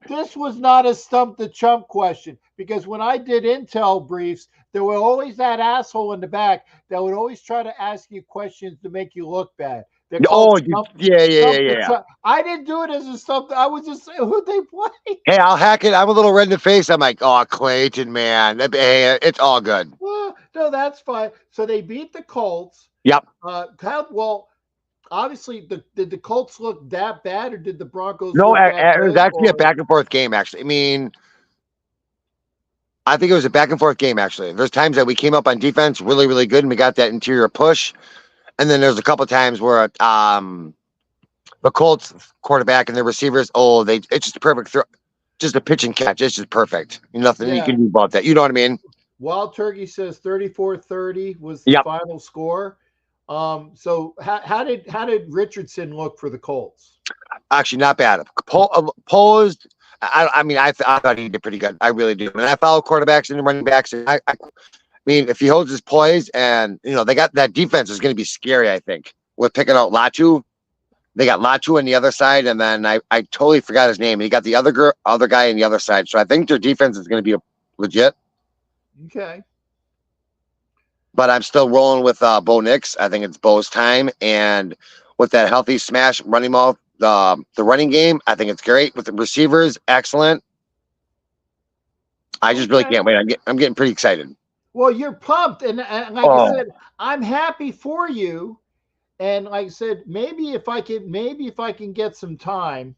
A: this was not a stump the chump question, because when I did intel briefs, there were always that asshole in the back that would always try to ask you questions to make you look bad. They're
I: Oh,
A: called stump,
I: yeah.
A: stump the chump. I didn't do it as a stump. I was just saying who they play.
I: Hey, I'll hack it. I'm a little red in the face. I'm like, oh, Clayton, man. Hey, it's all good.
A: Well, no, that's fine. So they beat the Colts.
I: Yep.
A: Well, obviously, did the Colts look that bad, or did the Broncos?
I: No,
A: look that
I: it was
A: good,
I: actually a
A: or-
I: back and forth game, actually. I mean, I think it was a back and forth game, actually. There's times that we came up on defense really, really good, and we got that interior push. And then there's a couple times where the Colts quarterback and the receivers, it's just a perfect throw. Just a pitch and catch. It's just perfect. Nothing you can do about that. You know what I mean?
A: Wild Turkey says 34-30 was the final score. So how did Richardson look for the Colts?
I: Actually, not bad. Posed. I thought he did pretty good. I really do. And I follow quarterbacks and running backs. And I mean, if he holds his poise, and they got that defense is going to be scary. I think with picking out Latu. They got Latu on the other side, and then I totally forgot his name. He got the other guy on the other side. So I think their defense is going to be legit.
A: Okay.
I: But I'm still rolling with Bo Nix. I think it's Bo's time, and with that healthy smash running mouth, the running game, I think it's great. With the receivers, excellent. I just really can't wait. I'm getting pretty excited.
A: Well, you're pumped, and like I said, I'm happy for you. And like I said, maybe if I can get some time,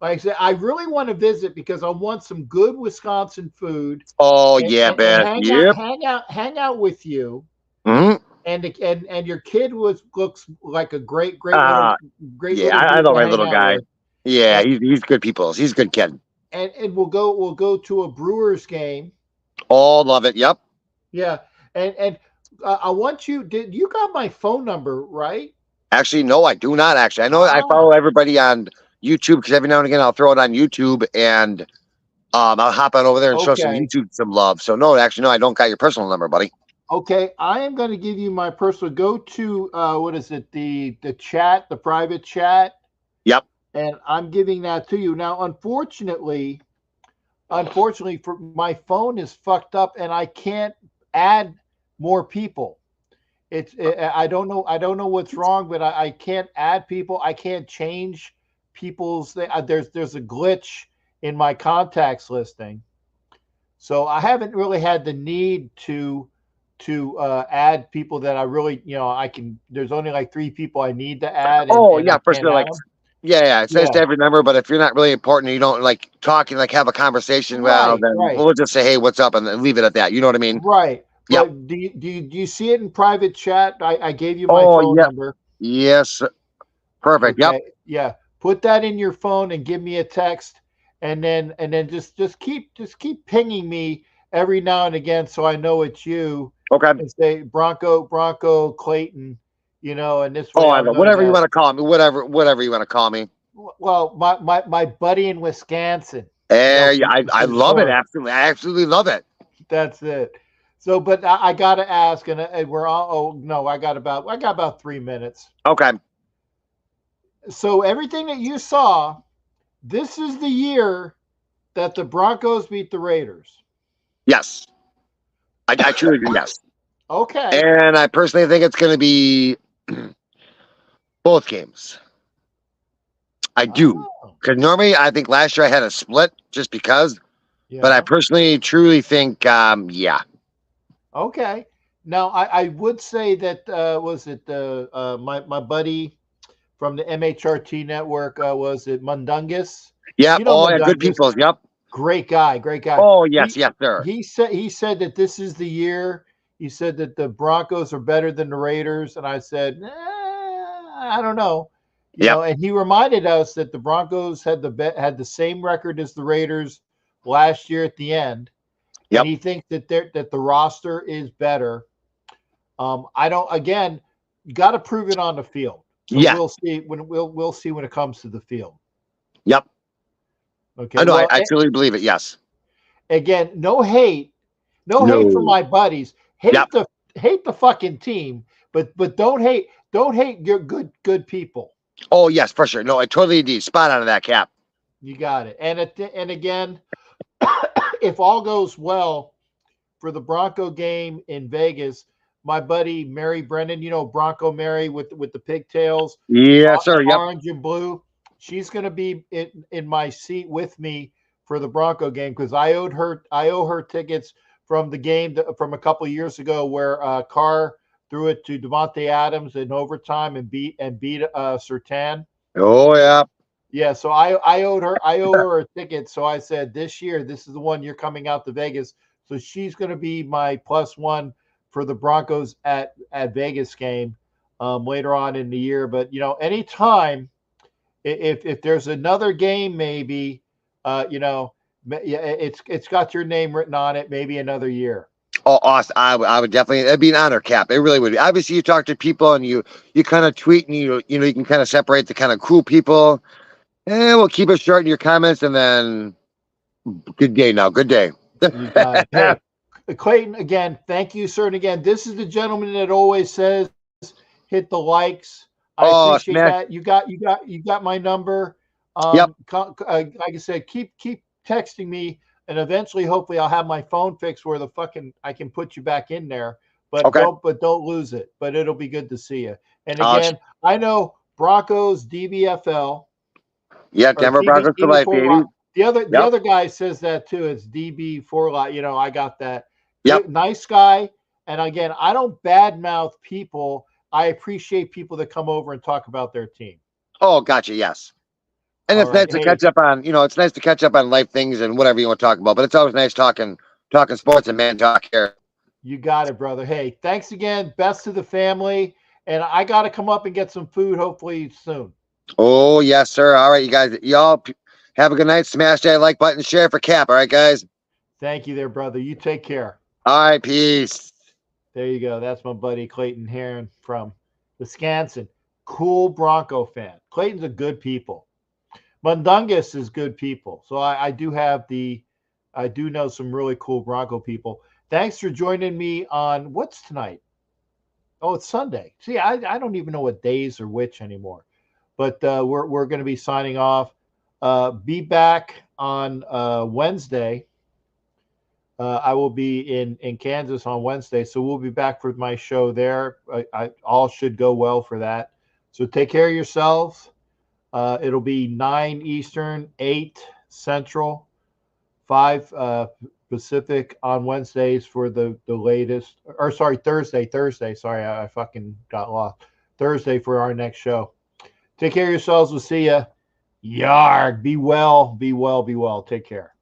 A: like I said, I really want to visit because I want some good Wisconsin food.
I: Oh, man.
A: Hang out with you.
I: Mm-hmm.
A: And your kid looks like a great.
I: I know my little guy. With. Yeah, he's good people. He's a good kid.
A: And we'll go to a Brewers game.
I: Oh, love it. Yep.
A: Yeah, and. I want you. Did you got my phone number, right?
I: Actually, no, I do not. Actually, I know I follow everybody on YouTube because every now and again I'll throw it on YouTube and I'll hop on over there and show some YouTube some love. So no, actually, no, I don't got your personal number, buddy.
A: Okay, I am going to give you my personal. Go to what is it? The chat, the private chat.
I: Yep.
A: And I'm giving that to you now. Unfortunately, for my phone is fucked up and I can't add more people. I don't know what's wrong, but I can't add people. I can't change people's. There's a glitch in my contacts listing, so I haven't really had the need to add people that I really I can. There's only like 3 people I need to add.
I: For sure. Like it says to every member, but if you're not really important, and you don't like talk and like have a conversation, then we'll just say, hey, what's up, and then leave it at that. You know what I mean?
A: Right.
I: Yep.
A: Do you see it in private chat? I gave you my phone number.
I: Yes. Perfect. Okay. Yep.
A: Yeah. Put that in your phone and give me a text, and then just keep pinging me every now and again so I know it's you.
I: Okay.
A: And say Bronco Clayton, and this.
I: I know. Whatever you want to call me. Whatever you want to call me.
A: Well, my buddy in Wisconsin.
I: I love it. Absolutely. I absolutely love it.
A: That's it. So, but I got to ask, and we're all. Oh no, I got about 3 minutes.
I: Okay.
A: So everything that you saw, this is the year that the Broncos beat the Raiders.
I: Yes, I truly do. Yes.
A: Okay.
I: And I personally think it's going to be both games. I do, because normally I think last year I had a split just because, but I personally truly think, yeah.
A: Okay. Now I would say that was it my buddy from the MHRT network was it Mundungus?
I: Yeah. Good people. Yep.
A: Great guy.
I: Oh yes, yes, sir.
A: He said that this is the year. He said that the Broncos are better than the Raiders, and I said, I don't know. You know, and he reminded us that the Broncos had the same record as the Raiders last year at the end. Yep. And he thinks that the roster is better. I don't. Again, you got to prove it on the field. So we'll see we'll see when it comes to the field.
I: Yep.
A: Okay.
I: I know. I truly believe it. Yes.
A: Again, no hate from my buddies. Hate the fucking team, but don't hate your good people.
I: Oh yes, for sure. No, I totally agree. Spot on to that, Cap.
A: You got it. And again, if all goes well for the Bronco game in Vegas, my buddy Mary Brennan, Bronco Mary with the pigtails,
I: Yes, sir. Yep.
A: orange and blue. She's going to be in my seat with me for the Bronco game because I owe her tickets from the game from a couple of years ago where Carr threw it to Devontae Adams in overtime and beat Surtain.
I: Oh yeah.
A: Yeah, so I owe her a ticket. So I said this year, this is the one you're coming out to Vegas. So she's going to be my +1 for the Broncos at Vegas game later on in the year. But anytime if there's another game, maybe it's got your name written on it. Maybe another year.
I: Oh, awesome! I would definitely. It'd be an honor, Cap. It really would be. Obviously, you talk to people and you kind of tweet and you can kind of separate the kind of cool people. And we'll keep it short in your comments, and then good day now. Good day.
A: You got it. Hey, Clayton, again, thank you, sir. And again, this is the gentleman that always says, "Hit the likes." I appreciate that. You got my number.
I: Yep.
A: Like I said, keep texting me, and eventually, hopefully, I'll have my phone fixed where I can put you back in there. But
I: Okay.
A: don't lose it. But it'll be good to see you. And again, I know Broncos DBFL.
I: Yeah, Denver Broncos for life, baby.
A: The other guy says that too. It's DB for life. I got that.
I: Yep.
A: Nice guy. And again, I don't badmouth people. I appreciate people that come over and talk about their team.
I: Oh, gotcha. Yes. And it's nice to catch up on, it's nice to catch up on life things and whatever you want to talk about. But it's always nice talking sports and man talk here.
A: You got it, brother. Hey, thanks again. Best to the family. And I got to come up and get some food hopefully soon.
I: Oh, yes, sir. All right, you guys. Y'all have a good night. Smash that like button. Share for Cap. All right, guys.
A: Thank you there, brother. You take care.
I: All right, peace.
A: There you go. That's my buddy Clayton Heron from Wisconsin. Cool Bronco fan. Clayton's a good people. Mundungus is good people. So I do know some really cool Bronco people. Thanks for joining me on what's tonight? Oh, it's Sunday. See, I don't even know what days are which anymore. But we're going to be signing off. Be back on Wednesday. I will be in Kansas on Wednesday, so we'll be back for my show there. All should go well for that. So take care of yourselves. It'll be 9 Eastern, 8 Central, 5 Pacific on Wednesdays for the latest. Or sorry, Thursday. Sorry, I fucking got lost. Thursday for our next show. Take care of yourselves. We'll see you. Yarg. Be well. Be well. Be well. Take care.